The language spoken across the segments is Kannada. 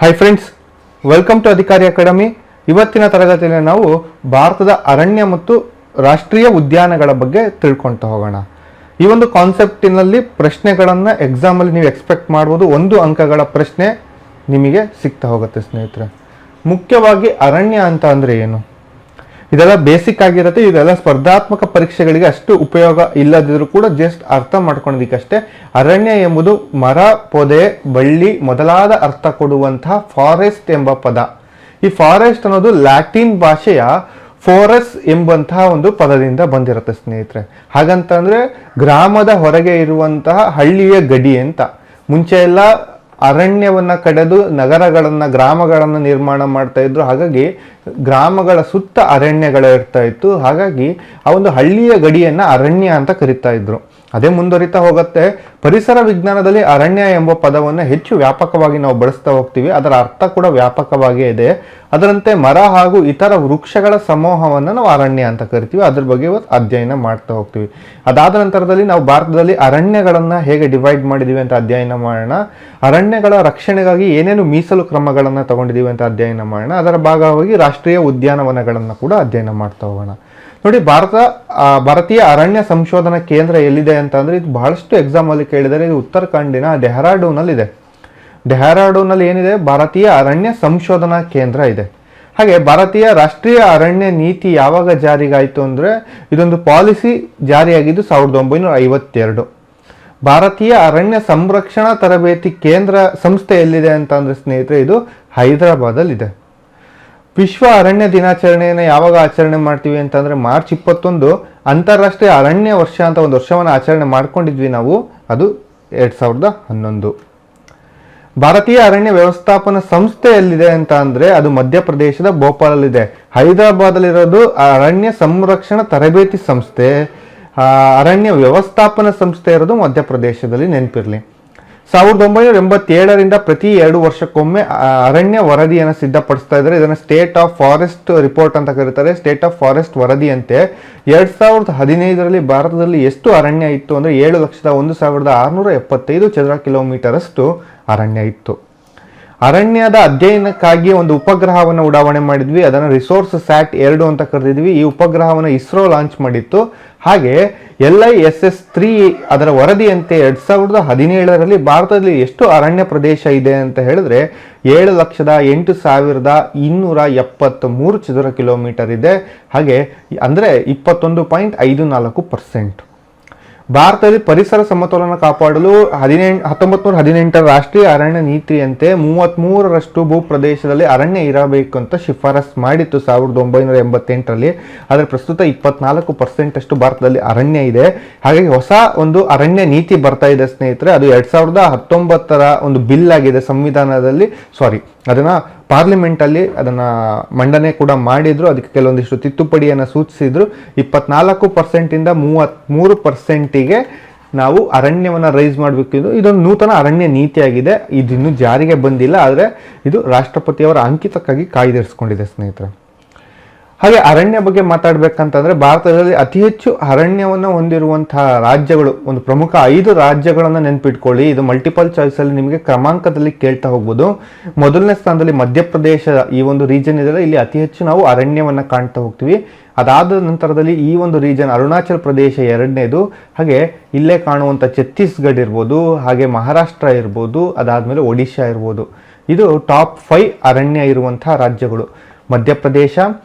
ಹಾಯ್ ಫ್ರೆಂಡ್ಸ್, ವೆಲ್ಕಮ್ ಟು ಅಧಿಕಾರಿ ಅಕಾಡೆಮಿ. ಇವತ್ತಿನ ತರಗತಿಯಲ್ಲಿ ನಾವು ಭಾರತದ ಅರಣ್ಯ ಮತ್ತು ರಾಷ್ಟ್ರೀಯ ಉದ್ಯಾನಗಳ ಬಗ್ಗೆ ತಿಳ್ಕೊಳ್ತಾ ಹೋಗೋಣ. ಈ ಒಂದು ಕಾನ್ಸೆಪ್ಟಿನಲ್ಲಿ ಪ್ರಶ್ನೆಗಳನ್ನು ಎಕ್ಸಾಮಲ್ಲಿ ನೀವು ಎಕ್ಸ್ಪೆಕ್ಟ್ ಮಾಡ್ಬೋದು. 1 ಅಂಕಗಳ ಪ್ರಶ್ನೆ ನಿಮಗೆ ಸಿಗ್ತಾ ಹೋಗುತ್ತೆ ಸ್ನೇಹಿತರೆ. ಮುಖ್ಯವಾಗಿ ಅರಣ್ಯ ಅಂತ ಅಂದರೆ ಏನು, ಇದೆಲ್ಲ ಬೇಸಿಕ್ ಆಗಿರುತ್ತೆ. ಇದೆಲ್ಲ ಸ್ಪರ್ಧಾತ್ಮಕ ಪರೀಕ್ಷೆಗಳಿಗೆ ಅಷ್ಟು ಉಪಯೋಗ ಇಲ್ಲದಿದ್ರೂ ಕೂಡ ಜಸ್ಟ್ ಅರ್ಥ ಮಾಡ್ಕೊಳ್ಳೋದಕ್ಕಷ್ಟೇ. ಅರಣ್ಯ ಎಂಬುದು ಮರ, ಪೊದೆ, ಬಳ್ಳಿ ಮೊದಲಾದ ಅರ್ಥ ಕೊಡುವಂತಹ ಫಾರೆಸ್ಟ್ ಎಂಬ ಪದ. ಈ ಫಾರೆಸ್ಟ್ ಅನ್ನೋದು ಲ್ಯಾಟಿನ್ ಭಾಷೆಯ ಫೋರಸ್ ಎಂಬಂತಹ ಒಂದು ಪದದಿಂದ ಬಂದಿರುತ್ತೆ ಸ್ನೇಹಿತರೆ. ಹಾಗಂತಂದ್ರೆ ಗ್ರಾಮದ ಹೊರಗೆ ಇರುವಂತಹ ಹಳ್ಳಿಯ ಗಡಿ ಅಂತ. ಮುಂಚೆ ಎಲ್ಲ ಅರಣ್ಯವನ್ನ ಕಡೆದು ನಗರಗಳನ್ನ, ಗ್ರಾಮಗಳನ್ನ ನಿರ್ಮಾಣ ಮಾಡ್ತಾ ಇದ್ರು. ಹಾಗಾಗಿ ಗ್ರಾಮಗಳ ಸುತ್ತ ಅರಣ್ಯಗಳು ಇರ್ತಾ ಇತ್ತು. ಹಾಗಾಗಿ ಆ ಒಂದು ಹಳ್ಳಿಯ ಗಡಿಯನ್ನ ಅರಣ್ಯ ಅಂತ ಕರಿತಾ ಇದ್ರು. ಅದೇ ಮುಂದುವರಿತಾ ಹೋಗುತ್ತೆ. ಪರಿಸರ ವಿಜ್ಞಾನದಲ್ಲಿ ಅರಣ್ಯ ಎಂಬ ಪದವನ್ನು ಹೆಚ್ಚು ವ್ಯಾಪಕವಾಗಿ ನಾವು ಬಳಸ್ತಾ ಹೋಗ್ತೀವಿ. ಅದರ ಅರ್ಥ ಕೂಡ ವ್ಯಾಪಕವಾಗೇ ಇದೆ. ಅದರಂತೆ ಮರ ಹಾಗೂ ಇತರ ವೃಕ್ಷಗಳ ಸಮೂಹವನ್ನು ನಾವು ಅರಣ್ಯ ಅಂತ ಕರಿತೀವಿ. ಅದ್ರ ಬಗ್ಗೆ ಇವತ್ತು ಅಧ್ಯಯನ ಮಾಡ್ತಾ ಹೋಗ್ತೀವಿ. ಅದಾದ ನಂತರದಲ್ಲಿ ನಾವು ಭಾರತದಲ್ಲಿ ಅರಣ್ಯಗಳನ್ನ ಹೇಗೆ ಡಿವೈಡ್ ಮಾಡಿದೀವಿ ಅಂತ ಅಧ್ಯಯನ ಮಾಡೋಣ. ಅರಣ್ಯಗಳ ರಕ್ಷಣೆಗಾಗಿ ಏನೇನು ಮೀಸಲು ಕ್ರಮಗಳನ್ನು ತಗೊಂಡಿದೀವಿ ಅಂತ ಅಧ್ಯಯನ ಮಾಡೋಣ. ಅದರ ಭಾಗವಾಗಿ ರಾಷ್ಟ್ರೀಯ ಉದ್ಯಾನವನಗಳನ್ನು ಕೂಡ ಅಧ್ಯಯನ ಮಾಡ್ತಾ ಹೋಗೋಣ. ನೋಡಿ, ಭಾರತೀಯ ಅರಣ್ಯ ಸಂಶೋಧನಾ ಕೇಂದ್ರ ಎಲ್ಲಿದೆ ಅಂತ ಅಂದ್ರೆ, ಇದು ಬಹಳಷ್ಟು ಎಕ್ಸಾಮ್ ಅಲ್ಲಿ ಕೇಳಿದರೆ, ಇದು ಉತ್ತರಾಖಂಡಿನ ಡೆಹ್ರಾಡೂನಲ್ಲಿ ಇದೆ. ಡೆಹ್ರಾಡೂನಲ್ಲಿ ಏನಿದೆ, ಭಾರತೀಯ ಅರಣ್ಯ ಸಂಶೋಧನಾ ಕೇಂದ್ರ ಇದೆ. ಹಾಗೆ ಭಾರತೀಯ ರಾಷ್ಟ್ರೀಯ ಅರಣ್ಯ ನೀತಿ ಯಾವಾಗ ಜಾರಿಗಾಯಿತು ಅಂದ್ರೆ, ಇದೊಂದು ಪಾಲಿಸಿ ಜಾರಿಯಾಗಿದ್ದು 1952. ಭಾರತೀಯ ಅರಣ್ಯ ಸಂರಕ್ಷಣಾ ತರಬೇತಿ ಕೇಂದ್ರ ಸಂಸ್ಥೆ ಎಲ್ಲಿದೆ ಅಂತ ಅಂದ್ರೆ ಸ್ನೇಹಿತರೆ, ಇದು ಹೈದರಾಬಾದಲ್ಲಿ ಇದೆ. ವಿಶ್ವ ಅರಣ್ಯ ದಿನಾಚರಣೆಯನ್ನು ಯಾವಾಗ ಆಚರಣೆ ಮಾಡ್ತೀವಿ ಅಂತಂದ್ರೆ, ಮಾರ್ಚ್ 21 ಅಂತಾರಾಷ್ಟ್ರೀಯ ಅರಣ್ಯ ವರ್ಷ ಅಂತ ಒಂದು ವರ್ಷವನ್ನು ಆಚರಣೆ ಮಾಡ್ಕೊಂಡಿದ್ವಿ ನಾವು. ಅದು 2011. ಭಾರತೀಯ ಅರಣ್ಯ ವ್ಯವಸ್ಥಾಪನಾ ಸಂಸ್ಥೆ ಎಲ್ಲಿದೆ ಅಂತ ಅಂದ್ರೆ, ಅದು ಮಧ್ಯಪ್ರದೇಶದ ಭೋಪಾಲಲ್ಲಿದೆ. ಹೈದರಾಬಾದಲ್ಲಿರೋದು ಅರಣ್ಯ ಸಂರಕ್ಷಣಾ ತರಬೇತಿ ಸಂಸ್ಥೆ. ಅರಣ್ಯ ವ್ಯವಸ್ಥಾಪನಾ ಸಂಸ್ಥೆ ಇರೋದು ಮಧ್ಯಪ್ರದೇಶದಲ್ಲಿ, ನೆನಪಿರ್ಲಿ. 1987ರಿಂದ ಪ್ರತಿ 2 ವರ್ಷಕ್ಕೊಮ್ಮೆ ಅರಣ್ಯ ವರದಿಯನ್ನು ಸಿದ್ಧಪಡಿಸ್ತಾ ಇದ್ದಾರೆ. ಇದನ್ನು ಸ್ಟೇಟ್ ಆಫ್ ಫಾರೆಸ್ಟ್ ರಿಪೋರ್ಟ್ ಅಂತ ಕರೀತಾರೆ. ಸ್ಟೇಟ್ ಆಫ್ ಫಾರೆಸ್ಟ್ ವರದಿ ಅಂತೆ 2015ರಲ್ಲಿ ಭಾರತದಲ್ಲಿ ಎಷ್ಟು ಅರಣ್ಯ ಇತ್ತು ಅಂದ್ರೆ, 7,01,675 ಚದರ ಕಿಲೋಮೀಟರ್ ಅಷ್ಟು ಅರಣ್ಯ ಇತ್ತು. ಅರಣ್ಯದ ಅಧ್ಯಯನಕ್ಕಾಗಿ ಒಂದು ಉಪಗ್ರಹವನ್ನು ಉಡಾವಣೆ ಮಾಡಿದ್ವಿ. ಅದನ್ನು ರಿಸೋರ್ಸ್ ಸ್ಯಾಟ್ 2 ಅಂತ ಕರೆದಿದ್ವಿ. ಈ ಉಪಗ್ರಹವನ್ನು ಇಸ್ರೋ ಲಾಂಚ್ ಮಾಡಿತ್ತು. ಹಾಗೆ LISS-3 ಅದರ ವರದಿಯಂತೆ 2017ರಲ್ಲಿ ಭಾರತದಲ್ಲಿ ಎಷ್ಟು ಅರಣ್ಯ ಪ್ರದೇಶ ಇದೆ ಅಂತ ಹೇಳಿದ್ರೆ, 7,08,273 ಚದರ ಕಿಲೋಮೀಟರ್ ಇದೆ. ಹಾಗೆ ಅಂದ್ರೆ 21.54%. ಭಾರತದಲ್ಲಿ ಪರಿಸರ ಸಮತೋಲನ ಕಾಪಾಡಲು 1918 ರಾಷ್ಟ್ರೀಯ ಅರಣ್ಯ ನೀತಿಯಂತೆ 33% ಭೂಪ್ರದೇಶದಲ್ಲಿ ಅರಣ್ಯ ಇರಬೇಕು ಅಂತ ಶಿಫಾರಸ್ ಮಾಡಿತ್ತು 1988ರಲ್ಲಿ. ಆದರೆ ಪ್ರಸ್ತುತ 24% ಅಷ್ಟು ಭಾರತದಲ್ಲಿ ಅರಣ್ಯ ಇದೆ. ಹಾಗಾಗಿ ಹೊಸ ಒಂದು ಅರಣ್ಯ ನೀತಿ ಬರ್ತಾ ಇದೆ ಸ್ನೇಹಿತರೆ. ಅದು 2019ರ ಒಂದು ಬಿಲ್ ಆಗಿದೆ ಸಂವಿಧಾನದಲ್ಲಿ. ಅದನ್ನ ಪಾರ್ಲಿಮೆಂಟ್ ಅಲ್ಲಿ ಅದನ್ನ ಮಂಡನೆ ಕೂಡ ಮಾಡಿದ್ರು. ಅದಕ್ಕೆ ಕೆಲವೊಂದಿಷ್ಟು ತಿದ್ದುಪಡಿಯನ್ನು ಸೂಚಿಸಿದ್ರು. 24% ಇಂದ 33%ಗೆ ನಾವು ಅರಣ್ಯವನ್ನ ರೈಸ್ ಮಾಡಬೇಕಿದ್ದು. ಇದೊಂದು ನೂತನ ಅರಣ್ಯ ನೀತಿಯಾಗಿದೆ. ಇದಿನ್ನೂ ಜಾರಿಗೆ ಬಂದಿಲ್ಲ, ಆದರೆ ಇದು ರಾಷ್ಟ್ರಪತಿಯವರ ಅಂಕಿತಕ್ಕಾಗಿ ಕಾಯ್ದಿರಿಸಿಕೊಂಡಿದೆ ಸ್ನೇಹಿತರೆ. ಹಾಗೆ ಅರಣ್ಯ ಬಗ್ಗೆ ಮಾತಾಡ್ಬೇಕಂತಂದ್ರೆ, ಭಾರತದಲ್ಲಿ ಅತಿ ಹೆಚ್ಚು ಅರಣ್ಯವನ್ನು ಹೊಂದಿರುವಂತಹ ರಾಜ್ಯಗಳು, ಒಂದು ಪ್ರಮುಖ 5 ರಾಜ್ಯಗಳನ್ನು ನೆನ್ಪಿಟ್ಕೊಳ್ಳಿ. ಇದು ಮಲ್ಟಿಪಲ್ ಚಾಯ್ಸ್ ಅಲ್ಲಿ ನಿಮಗೆ ಕ್ರಮಾಂಕದಲ್ಲಿ ಕೇಳ್ತಾ ಹೋಗ್ಬೋದು. ಮೊದಲನೇ ಸ್ಥಾನದಲ್ಲಿ ಮಧ್ಯಪ್ರದೇಶ ಈ ಒಂದು ರೀಜನ್ ಇದೆ. ಇಲ್ಲಿ ಅತಿ ಹೆಚ್ಚು ನಾವು ಅರಣ್ಯವನ್ನ ಕಾಣ್ತಾ ಹೋಗ್ತೀವಿ. ಅದಾದ ನಂತರದಲ್ಲಿ ಈ ಒಂದು ರೀಜನ್ ಅರುಣಾಚಲ ಪ್ರದೇಶ 2ನೇದು. ಹಾಗೆ ಇಲ್ಲೇ ಕಾಣುವಂಥ ಛತ್ತೀಸ್ಗಢ ಇರ್ಬೋದು, ಹಾಗೆ ಮಹಾರಾಷ್ಟ್ರ ಇರ್ಬೋದು, ಅದಾದ್ಮೇಲೆ ಒಡಿಶಾ ಇರ್ಬೋದು. ಇದು ಟಾಪ್ 5 ಅರಣ್ಯ ಇರುವಂತಹ ರಾಜ್ಯಗಳು. ಮಧ್ಯಪ್ರದೇಶ,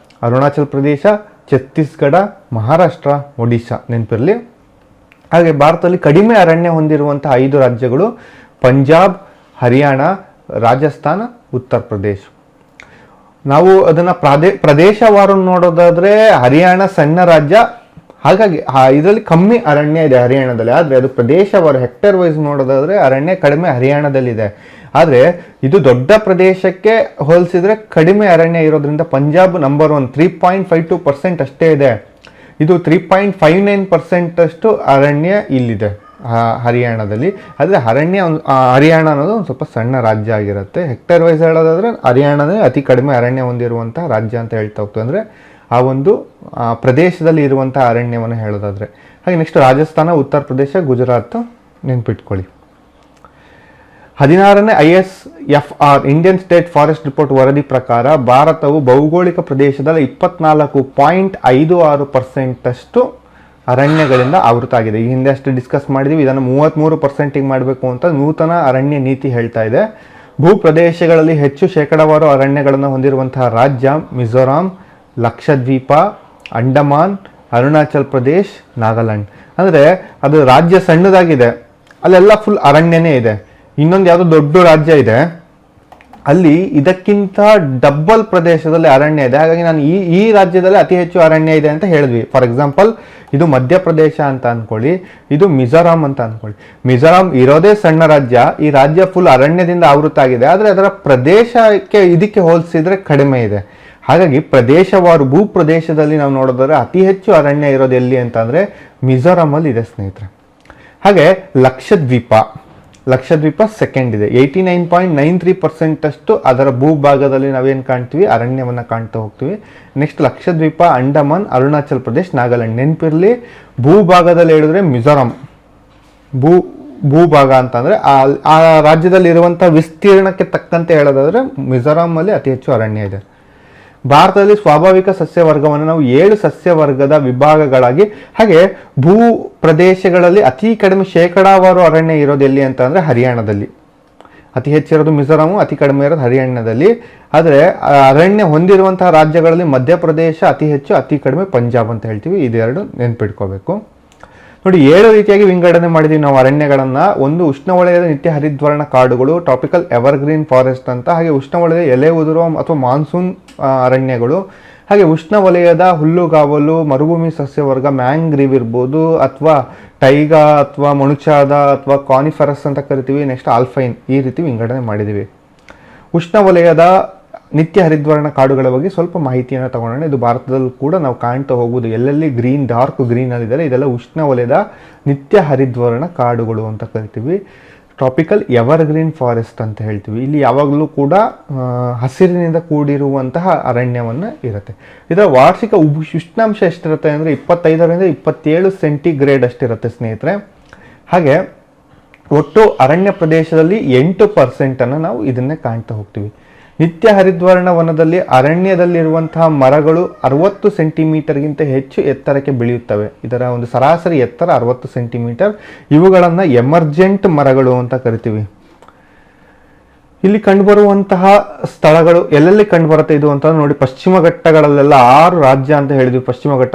ಅರುಣಾಚಲ ಪ್ರದೇಶ, ಛತ್ತೀಸ್ಗಢ, ಮಹಾರಾಷ್ಟ್ರ, ಒಡಿಶಾ, ನೆನಪಿರಲಿ. ಹಾಗೆ ಭಾರತದಲ್ಲಿ ಕಡಿಮೆ ಅರಣ್ಯ ಹೊಂದಿರುವಂತಹ 5 ರಾಜ್ಯಗಳು ಪಂಜಾಬ್, ಹರಿಯಾಣ, ರಾಜಸ್ಥಾನ, ಉತ್ತರ ಪ್ರದೇಶ. ನಾವು ಅದನ್ನ ಪ್ರದೇಶವಾರು ನೋಡೋದಾದ್ರೆ, ಹರಿಯಾಣ ಸಣ್ಣ ರಾಜ್ಯ, ಹಾಗಾಗಿ ಇದರಲ್ಲಿ ಕಮ್ಮಿ ಅರಣ್ಯ ಇದೆ ಹರಿಯಾಣದಲ್ಲಿ. ಆದ್ರೆ ಅದು ಪ್ರದೇಶವಾರು ಹೆಕ್ಟೇರ್ ವೈಸ್ ನೋಡೋದಾದ್ರೆ ಅರಣ್ಯ ಕಡಿಮೆ ಹರಿಯಾಣದಲ್ಲಿದೆ. ಆದರೆ ಇದು ದೊಡ್ಡ ಪ್ರದೇಶಕ್ಕೆ ಹೋಲಿಸಿದ್ರೆ ಕಡಿಮೆ ಅರಣ್ಯ ಇರೋದ್ರಿಂದ ಪಂಜಾಬ್ ನಂಬರ್ 1, 3.52% ಅಷ್ಟೇ ಇದೆ. ಇದು 3.59% ಅಷ್ಟು ಅರಣ್ಯ ಇಲ್ಲಿದೆ ಹರಿಯಾಣದಲ್ಲಿ. ಆದರೆ ಹರಿಯಾಣ ಅನ್ನೋದು ಒಂದು ಸ್ವಲ್ಪ ಸಣ್ಣ ರಾಜ್ಯ ಆಗಿರುತ್ತೆ. ಹೆಕ್ಟೇರ್ ವೈಸ್ ಹೇಳೋದಾದ್ರೆ ಹರಿಯಾಣನೇ ಅತಿ ಕಡಿಮೆ ಅರಣ್ಯ ಹೊಂದಿರುವಂತಹ ರಾಜ್ಯ ಅಂತ ಹೇಳ್ತಾ ಹೋಗ್ತೀವಿ. ಅಂದರೆ ಆ ಒಂದು ಪ್ರದೇಶದಲ್ಲಿ ಇರುವಂತಹ ಅರಣ್ಯವನ್ನು ಹೇಳೋದಾದ್ರೆ. ಹಾಗೆ ನೆಕ್ಸ್ಟ್ ರಾಜಸ್ಥಾನ, ಉತ್ತರ ಪ್ರದೇಶ, ಗುಜರಾತ್ ನೆನ್ಪಿಟ್ಕೊಳ್ಳಿ. 16ನೇ ISFR Indian state forest report ವರದಿ ಪ್ರಕಾರ ಭಾರತವು ಭೌಗೋಳಿಕ ಪ್ರದೇಶದಲ್ಲಿ 24.56% ಅರಣ್ಯಗಳಿಂದ ಆವೃತ ಆಗಿದೆ. ಈ ಹಿಂದೆ ಅಷ್ಟು ಡಿಸ್ಕಸ್ ಮಾಡಿದ್ವಿ. ಇದನ್ನು 33% ಮಾಡಬೇಕು ಅಂತ ನೂತನ ಅರಣ್ಯ ನೀತಿ ಹೇಳ್ತಾ ಇದೆ. ಭೂ ಪ್ರದೇಶಗಳಲ್ಲಿ ಹೆಚ್ಚು ಶೇಕಡಾವಾರು ಅರಣ್ಯಗಳನ್ನು ಹೊಂದಿರುವಂತಹ ರಾಜ್ಯ ಮಿಜೋರಾಂ, ಲಕ್ಷದ್ವೀಪ, ಅಂಡಮಾನ್, ಅರುಣಾಚಲ್ ಪ್ರದೇಶ್, ನಾಗಾಲ್ಯಾಂಡ್. ಅಂದರೆ ಅದು ರಾಜ್ಯ ಸಣ್ಣದಾಗಿದೆ, ಅಲ್ಲೆಲ್ಲ ಫುಲ್ ಅರಣ್ಯನೇ ಇದೆ. ಇನ್ನೊಂದು ಯಾವುದೋ ದೊಡ್ಡ ರಾಜ್ಯ ಇದೆ, ಅಲ್ಲಿ ಇದಕ್ಕಿಂತ ಡಬಲ್ ಪ್ರದೇಶದಲ್ಲಿ ಅರಣ್ಯ ಇದೆ. ಹಾಗಾಗಿ ನಾನು ಈ ರಾಜ್ಯದಲ್ಲಿ ಅತಿ ಹೆಚ್ಚು ಅರಣ್ಯ ಇದೆ ಅಂತ ಹೇಳಿದ್ವಿ. ಫಾರ್ ಎಕ್ಸಾಂಪಲ್, ಇದು ಮಧ್ಯಪ್ರದೇಶ ಅಂತ ಅನ್ಕೊಳ್ಳಿ, ಇದು ಮಿಜೋರಾಂ ಅಂತ ಅನ್ಕೊಳ್ಳಿ. ಮಿಜೋರಾಂ ಇರೋದೇ ಸಣ್ಣ ರಾಜ್ಯ, ಈ ರಾಜ್ಯ ಫುಲ್ ಅರಣ್ಯದಿಂದ ಆವೃತ ಆಗಿದೆ. ಆದರೆ ಅದರ ಪ್ರದೇಶಕ್ಕೆ ಇದಕ್ಕೆ ಹೋಲಿಸಿದ್ರೆ ಕಡಿಮೆ ಇದೆ. ಹಾಗಾಗಿ ಪ್ರದೇಶವಾರು ಭೂ ಪ್ರದೇಶದಲ್ಲಿ ನಾವು ನೋಡಿದ್ರೆ ಅತಿ ಹೆಚ್ಚು ಅರಣ್ಯ ಇರೋದು ಎಲ್ಲಿ ಅಂತ ಅಂದರೆ ಮಿಜೋರಾಮಲ್ಲಿ ಇದೆ ಸ್ನೇಹಿತರೆ. ಹಾಗೆ ಲಕ್ಷದ್ವೀಪ ಸೆಕೆಂಡ್ ಇದೆ. 89.93% ಅಷ್ಟು ಅದರ ಭೂಭಾಗದಲ್ಲಿ ನಾವೇನು ಕಾಣ್ತೀವಿ, ಅರಣ್ಯವನ್ನು ಕಾಣ್ತಾ ಹೋಗ್ತೀವಿ. ನೆಕ್ಸ್ಟ್ ಲಕ್ಷದ್ವೀಪ, ಅಂಡಮಾನ್, ಅರುಣಾಚಲ್ ಪ್ರದೇಶ್, ನಾಗಾಲ್ಯಾಂಡ್. ನೆನಪಿರಲಿ, ಭೂಭಾಗದಲ್ಲಿ ಹೇಳಿದ್ರೆ ಮಿಜೋರಾಂ ಭೂಭಾಗ ಅಂತಂದರೆ ಆ ರಾಜ್ಯದಲ್ಲಿ ಇರುವಂಥ ವಿಸ್ತೀರ್ಣಕ್ಕೆ ತಕ್ಕಂತೆ ಹೇಳೋದಾದರೆ ಮಿಜೋರಾಮಲ್ಲಿ ಅತಿ ಹೆಚ್ಚು ಅರಣ್ಯ ಇದೆ. ಭಾರತದಲ್ಲಿ ಸ್ವಾಭಾವಿಕ ಸಸ್ಯವರ್ಗವನ್ನು ನಾವು 7 ಸಸ್ಯವರ್ಗದ ವಿಭಾಗಗಳಾಗಿ, ಹಾಗೆ ಭೂ ಪ್ರದೇಶಗಳಲ್ಲಿ ಅತಿ ಕಡಿಮೆ ಶೇಕಡಾವಾರು ಅರಣ್ಯ ಇರೋದು ಎಲ್ಲಿ ಅಂತ ಅಂದರೆ ಹರಿಯಾಣದಲ್ಲಿ. ಅತಿ ಹೆಚ್ಚಿರೋದು ಮಿಜೋರಾಮು, ಅತಿ ಕಡಿಮೆ ಇರೋದು ಹರಿಯಾಣದಲ್ಲಿ. ಆದರೆ ಅರಣ್ಯ ಹೊಂದಿರುವಂತಹ ರಾಜ್ಯಗಳಲ್ಲಿ ಮಧ್ಯಪ್ರದೇಶ ಅತಿ ಹೆಚ್ಚು, ಅತಿ ಕಡಿಮೆ ಪಂಜಾಬ್ ಅಂತ ಹೇಳ್ತೀವಿ. ಇದೆರಡು ನೆನ್ಪಿಟ್ಕೋಬೇಕು. ನೋಡಿ, 7 ರೀತಿಯಾಗಿ ವಿಂಗಡಣೆ ಮಾಡಿದ್ದೀವಿ ನಾವು ಅರಣ್ಯಗಳನ್ನು. ಒಂದು ಉಷ್ಣವಲಯದ ನಿತ್ಯ ಹರಿದ್ವರ್ಣ ಕಾಡುಗಳು, ಟ್ರಾಪಿಕಲ್ ಎವರ್ಗ್ರೀನ್ ಫಾರೆಸ್ಟ್ ಅಂತ. ಹಾಗೆ ಉಷ್ಣವಲಯದ ಎಲೆ ಉದುರುವ ಅಥವಾ ಮಾನ್ಸೂನ್ ಅರಣ್ಯಗಳು. ಹಾಗೆ ಉಷ್ಣವಲಯದ ಹುಲ್ಲುಗಾವಲು, ಮರುಭೂಮಿ ಸಸ್ಯವರ್ಗ, ಮ್ಯಾಂಗ್ರೀವ್ ಇರ್ಬೋದು, ಅಥವಾ ಟೈಗಾ ಅಥವಾ ಮೊಣಚಾದ ಅಥವಾ ಕಾನಿಫರಸ್ ಅಂತ ಕರಿತೀವಿ. ನೆಕ್ಸ್ಟ್ ಆಲ್ಫೈನ್. ಈ ರೀತಿ ವಿಂಗಡಣೆ ಮಾಡಿದ್ದೀವಿ. ಉಷ್ಣವಲಯದ ನಿತ್ಯ ಹರಿದ್ವರ್ಣ ಕಾಡುಗಳ ಬಗ್ಗೆ ಸ್ವಲ್ಪ ಮಾಹಿತಿಯನ್ನು ತಗೊಳ್ಳೋಣ. ಇದು ಭಾರತದಲ್ಲೂ ಕೂಡ ನಾವು ಕಾಣ್ತಾ ಹೋಗುವುದು. ಎಲ್ಲೆಲ್ಲಿ ಗ್ರೀನ್, ಡಾರ್ಕ್ ಗ್ರೀನಲ್ಲಿದ್ದಾರೆ, ಇದೆಲ್ಲ ಉಷ್ಣವಲಯದ ನಿತ್ಯ ಹರಿದ್ವರ್ಣ ಕಾಡುಗಳು ಅಂತ ಕರಿತೀವಿ. ಟ್ರಾಪಿಕಲ್ ಎವರ್ಗ್ರೀನ್ ಫಾರೆಸ್ಟ್ ಅಂತ ಹೇಳ್ತೀವಿ. ಇಲ್ಲಿ ಯಾವಾಗಲೂ ಕೂಡ ಹಸಿರಿನಿಂದ ಕೂಡಿರುವಂತಹ ಅರಣ್ಯವನ್ನು ಇರುತ್ತೆ. ಇದರ ವಾರ್ಷಿಕ ಉಷ್ಣಾಂಶ ಎಷ್ಟಿರುತ್ತೆ ಅಂದರೆ 25ರಿಂದ 27 ಸೆಂಟಿಗ್ರೇಡ್ ಅಷ್ಟಿರುತ್ತೆ ಸ್ನೇಹಿತರೆ. ಹಾಗೆ ಒಟ್ಟು ಅರಣ್ಯ ಪ್ರದೇಶದಲ್ಲಿ 8% ನಾವು ಇದನ್ನೇ ಕಾಣ್ತಾ ಹೋಗ್ತೀವಿ. ನಿತ್ಯ ಹರಿದ್ವರ್ಣ ವನದಲ್ಲಿ ಅರಣ್ಯದಲ್ಲಿರುವಂತಹ ಮರಗಳು 60 ಸೆಂಟಿಮೀಟರ್ಗಿಂತ ಹೆಚ್ಚು ಎತ್ತರಕ್ಕೆ ಬೆಳೆಯುತ್ತವೆ. ಇದರ ಒಂದು ಸರಾಸರಿ ಎತ್ತರ 60 ಸೆಂಟಿಮೀಟರ್. ಇವುಗಳನ್ನು ಎಮರ್ಜೆಂಟ್ ಮರಗಳು ಅಂತ ಕರಿತೀವಿ. ಇಲ್ಲಿ ಕಂಡುಬರುವಂತಹ ಸ್ಥಳಗಳು ಎಲ್ಲೆಲ್ಲಿ ಕಂಡುಬರುತ್ತೆ ಇದು ಅಂತ ನೋಡಿ, ಪಶ್ಚಿಮ ಘಟ್ಟಗಳಲ್ಲೆಲ್ಲ 6 ರಾಜ್ಯ ಅಂತ ಹೇಳಿದ್ವಿ. ಪಶ್ಚಿಮ ಘಟ್ಟ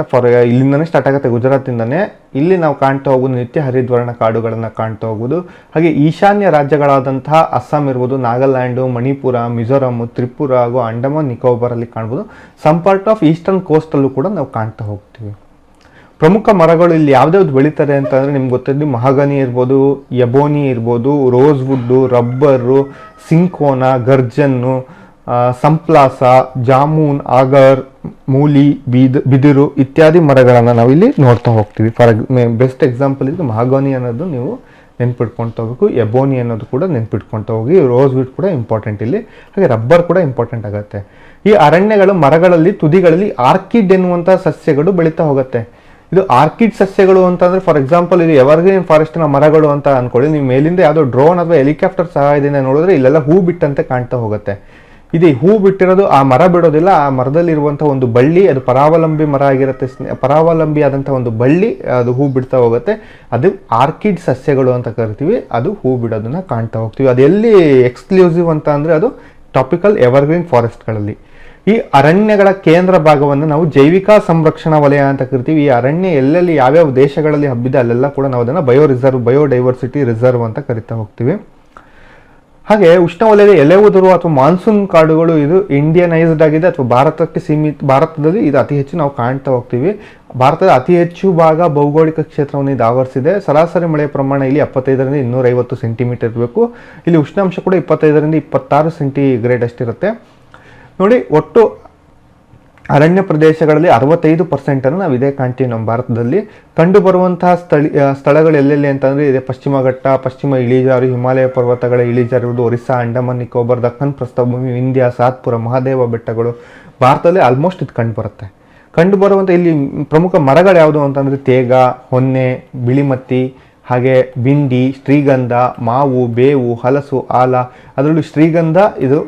ಇಲ್ಲಿಂದನೇ ಸ್ಟಾರ್ಟ್ ಆಗುತ್ತೆ, ಗುಜರಾತಿಂದನೇ. ಇಲ್ಲಿ ನಾವು ಕಾಣ್ತಾ ಹೋಗೋದು ನಿತ್ಯ ಹರಿದ್ವರ್ಣ ಕಾಡುಗಳನ್ನು ಕಾಣ್ತಾ ಹೋಗೋದು. ಹಾಗೆ ಈಶಾನ್ಯ ರಾಜ್ಯಗಳಾದಂತಹ ಅಸ್ಸಾಂ ಇರ್ಬೋದು, ನಾಗಾಲ್ಯಾಂಡು, ಮಣಿಪುರ, ಮಿಜೋರಾಂ, ತ್ರಿಪುರ ಹಾಗೂ ಅಂಡಮಾನ್ ನಿಕೋಬಾರಲ್ಲಿ ಕಾಣ್ಬೋದು. ಸಮ್ ಪಾರ್ಟ್ ಆಫ್ ಈಸ್ಟರ್ನ್ ಕೋಸ್ಟಲ್ಲೂ ಕೂಡ ನಾವು ಕಾಣ್ತಾ ಹೋಗ್ತೀವಿ. ಪ್ರಮುಖ ಮರಗಳು ಇಲ್ಲಿ ಯಾವ್ದಾವ್ದು ಬೆಳೀತಾರೆ ಅಂತಂದರೆ ನಿಮ್ಗೆ ಗೊತ್ತಿದ್ದು ಮಹಾಗನಿ ಇರ್ಬೋದು, ಎಬೋನಿ ಇರ್ಬೋದು, ರೋಸ್ ವುಡ್ಡು, ರಬ್ಬರು, ಸಿಂಕೋನ, ಗರ್ಜನ್ನು, ಸಂಪ್ಲಾಸ, ಜಾಮೂನ್, ಆಗರ್, ಮೂಲಿ, ಬಿದಿರು ಇತ್ಯಾದಿ ಮರಗಳನ್ನು ನಾವು ಇಲ್ಲಿ ನೋಡ್ತಾ ಹೋಗ್ತೀವಿ. ಬೆಸ್ಟ್ ಎಕ್ಸಾಂಪಲ್ ಇದು ಮಹಾಗನಿ ಅನ್ನೋದು ನೀವು ನೆನ್ಪಿಟ್ಕೊಳ್ತಾ ಹೋಗ್ಬೇಕು. ಎಬೋನಿ ಅನ್ನೋದು ಕೂಡ ನೆನ್ಪಿಟ್ಕೊಳ್ತಾ ಹೋಗಿ. ರೋಸ್ ವುಡ್ ಕೂಡ ಇಂಪಾರ್ಟೆಂಟ್ ಇಲ್ಲಿ. ಹಾಗೆ ರಬ್ಬರ್ ಕೂಡ ಇಂಪಾರ್ಟೆಂಟ್ ಆಗುತ್ತೆ. ಈ ಅರಣ್ಯಗಳು ಮರಗಳಲ್ಲಿ ತುದಿಗಳಲ್ಲಿ ಆರ್ಕಿಡ್ ಎನ್ನುವಂಥ ಸಸ್ಯಗಳು ಬೆಳೀತಾ ಹೋಗುತ್ತೆ. ಇದು ಆರ್ಕಿಡ್ ಸಸ್ಯಗಳು ಅಂತಂದ್ರೆ ಫಾರ್ ಎಕ್ಸಾಂಪಲ್ ಇದು ಎವರ್ಗ್ರೀನ್ ಫಾರೆಸ್ಟ್ನ ಮರಗಳು ಅಂತ ಅನ್ಕೊಳ್ಳಿ. ನೀವು ಮೇಲಿಂದ ಯಾವುದೋ ಡ್ರೋನ್ ಅಥವಾ ಹೆಲಿಕಾಪ್ಟರ್ ಸಹಾಯದಿಂದ ನೋಡಿದ್ರೆ ಇಲ್ಲೆಲ್ಲ ಹೂ ಬಿಟ್ಟಂತೆ ಕಾಣ್ತಾ ಹೋಗುತ್ತೆ. ಇದು ಹೂ ಬಿಟ್ಟಿರೋದು ಆ ಮರ ಬಿಡೋದಿಲ್ಲ. ಆ ಮರದಲ್ಲಿರುವಂಥ ಒಂದು ಬಳ್ಳಿ, ಅದು ಪರಾವಲಂಬಿ ಮರ ಆಗಿರುತ್ತೆ. ಪರಾವಲಂಬಿ ಆದಂಥ ಒಂದು ಬಳ್ಳಿ ಅದು ಹೂ ಬಿಡ್ತಾ ಹೋಗುತ್ತೆ. ಅದು ಆರ್ಕಿಡ್ ಸಸ್ಯಗಳು ಅಂತ ಕರಿತೀವಿ. ಅದು ಹೂ ಬಿಡೋದನ್ನ ಕಾಣ್ತಾ ಹೋಗ್ತೀವಿ. ಅದು ಎಲ್ಲಿ ಎಕ್ಸ್ಕ್ಲೂಸಿವ್ ಅಂತ ಅಂದರೆ ಅದು ಟ್ರಾಪಿಕಲ್ ಎವರ್ಗ್ರೀನ್ ಫಾರೆಸ್ಟ್ಗಳಲ್ಲಿ. ಈ ಅರಣ್ಯಗಳ ಕೇಂದ್ರ ಭಾಗವನ್ನು ನಾವು ಜೈವಿಕ ಸಂರಕ್ಷಣಾ ವಲಯ ಅಂತ ಕರಿತೀವಿ. ಈ ಅರಣ್ಯ ಎಲ್ಲೆಲ್ಲಿ ಯಾವ್ಯಾವ ದೇಶಗಳಲ್ಲಿ ಹಬ್ಬಿದೆ ಅಲ್ಲೆಲ್ಲ ಕೂಡ ನಾವು ಅದನ್ನು ಬಯೋಡೈವರ್ಸಿಟಿ ರಿಸರ್ವ್ ಅಂತ ಕರಿತಾ ಹೋಗ್ತೀವಿ. ಹಾಗೆ ಉಷ್ಣವಲಯದ ಎಲೆ ಉದುರುವ ಅಥವಾ ಮಾನ್ಸೂನ್ ಕಾಡುಗಳು ಇದು ಇಂಡಿಯನೈಸ್ಡ್ ಆಗಿದೆ ಅಥವಾ ಭಾರತಕ್ಕೆ ಭಾರತದಲ್ಲಿ ಇದು ಅತಿ ಹೆಚ್ಚು ನಾವು ಕಾಣ್ತಾ ಹೋಗ್ತೀವಿ. ಭಾರತದ ಅತಿ ಹೆಚ್ಚು ಭಾಗ ಭೌಗೋಳಿಕ ಕ್ಷೇತ್ರವನ್ನು ಇದು ಆವರಿಸಿದೆ. ಸರಾಸರಿ ಮಳೆಯ ಪ್ರಮಾಣ ಇಲ್ಲಿ 75ರಿಂದ 250 ಸೆಂಟಿಮೀಟರ್ ಇರಬೇಕು. ಇಲ್ಲಿ ಉಷ್ಣಾಂಶ ಕೂಡ 25ರಿಂದ 26 ಸೆಂಟಿಗ್ರೇಡ್ ಅಷ್ಟಿರುತ್ತೆ. ನೋಡಿ, ಒಟ್ಟು ಅರಣ್ಯ ಪ್ರದೇಶಗಳಲ್ಲಿ 65% ನಾವು ಇದೇ ಕಾಣ್ತೀವಿ ನಮ್ಮ ಭಾರತದಲ್ಲಿ. ಕಂಡುಬರುವಂತಹ ಸ್ಥಳಗಳು ಎಲ್ಲೆಲ್ಲಿ ಅಂತಂದರೆ ಇದೆ ಪಶ್ಚಿಮ ಘಟ್ಟ, ಪಶ್ಚಿಮ ಇಳಿಜಾರು, ಹಿಮಾಲಯ ಪರ್ವತಗಳ ಇಳಿಜಾರು ಇರುವುದು, ಒರಿಸ್ಸಾ, ಅಂಡಮಾನ್ ನಿಕೋಬಾರ್, ದಕ್ಕನ್ ಪ್ರಸ್ಥಭೂಮಿ, ವಿಂಧ್ಯ, ಸಾತ್ಪುರ, ಮಹಾದೇವ ಬೆಟ್ಟಗಳು ಭಾರತದಲ್ಲಿ ಆಲ್ಮೋಸ್ಟ್ ಇದು ಕಂಡುಬರುತ್ತೆ. ಕಂಡುಬರುವಂಥ ಇಲ್ಲಿ ಪ್ರಮುಖ ಮರಗಳು ಯಾವುದು ಅಂತಂದರೆ ತೇಗ, ಹೊನ್ನೆ, ಬಿಳಿಮತ್ತಿ, ಹಾಗೆ ಬಿಂಡಿ, ಶ್ರೀಗಂಧ, ಮಾವು, ಬೇವು, ಹಲಸು, ಆಲ, ಅದರಲ್ಲೂ ಶ್ರೀಗಂಧ ಇದು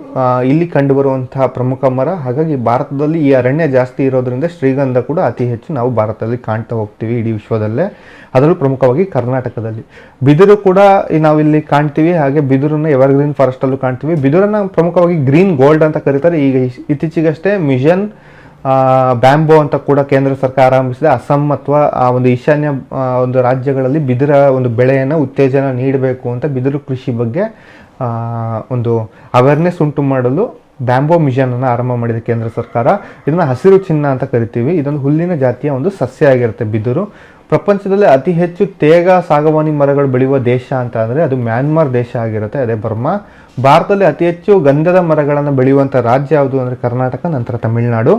ಇಲ್ಲಿ ಕಂಡುಬರುವಂತಹ ಪ್ರಮುಖ ಮರ. ಹಾಗಾಗಿ ಭಾರತದಲ್ಲಿ ಈ ಅರಣ್ಯ ಜಾಸ್ತಿ ಇರೋದ್ರಿಂದ ಶ್ರೀಗಂಧ ಕೂಡ ಅತಿ ಹೆಚ್ಚು ನಾವು ಭಾರತದಲ್ಲಿ ಕಾಣ್ತಾ ಹೋಗ್ತೀವಿ ಇಡೀ ವಿಶ್ವದಲ್ಲೇ, ಅದರಲ್ಲೂ ಪ್ರಮುಖವಾಗಿ ಕರ್ನಾಟಕದಲ್ಲಿ. ಬಿದಿರು ಕೂಡ ನಾವಿಲ್ಲಿ ಕಾಣ್ತೀವಿ, ಹಾಗೆ ಬಿದಿರನ್ನ ಎವರ್ಗ್ರೀನ್ ಫಾರೆಸ್ಟಲ್ಲೂ ಕಾಣ್ತೀವಿ. ಬಿದಿರನ್ನು ಪ್ರಮುಖವಾಗಿ ಗ್ರೀನ್ ಗೋಲ್ಡ್ ಅಂತ ಕರೀತಾರೆ. ಈಗ ಇತ್ತೀಚೆಗಷ್ಟೇ ಮಿಷನ್ ಬ್ಯಾಂಬೋ ಅಂತ ಕೂಡ ಕೇಂದ್ರ ಸರ್ಕಾರ ಆರಂಭಿಸಿದೆ. ಅಸ್ಸಾಂ ಅಥವಾ ಆ ಒಂದು ಈಶಾನ್ಯ ಒಂದು ರಾಜ್ಯಗಳಲ್ಲಿ ಬಿದಿರ ಒಂದು ಬೆಳೆಯನ್ನು ಉತ್ತೇಜನ ನೀಡಬೇಕು ಅಂತ ಬಿದಿರು ಕೃಷಿ ಬಗ್ಗೆ ಒಂದು ಅವೇರ್ನೆಸ್ ಉಂಟು ಮಾಡಲು ಬ್ಯಾಂಬೋ ಮಿಷನನ್ನು ಆರಂಭ ಮಾಡಿದೆ ಕೇಂದ್ರ ಸರ್ಕಾರ. ಇದನ್ನು ಹಸಿರು ಚಿನ್ನ ಅಂತ ಕರಿತೀವಿ. ಇದೊಂದು ಹುಲ್ಲಿನ ಜಾತಿಯ ಒಂದು ಸಸ್ಯ ಆಗಿರುತ್ತೆ ಬಿದಿರು. ಪ್ರಪಂಚದಲ್ಲಿ ಅತಿ ಹೆಚ್ಚು ತೇಗ ಸಾಗವಾನಿ ಮರಗಳು ಬೆಳೆಯುವ ದೇಶ ಅಂತ ಅಂದರೆ ಅದು ಮ್ಯಾನ್ಮಾರ್ ದೇಶ ಆಗಿರುತ್ತೆ, ಅದೇ ಬರ್ಮಾ. ಭಾರತದಲ್ಲಿ ಅತಿ ಹೆಚ್ಚು ಗಂಧದ ಮರಗಳನ್ನು ಬೆಳೆಯುವಂಥ ರಾಜ್ಯ ಯಾವುದು ಅಂದರೆ ಕರ್ನಾಟಕ, ನಂತರ ತಮಿಳುನಾಡು.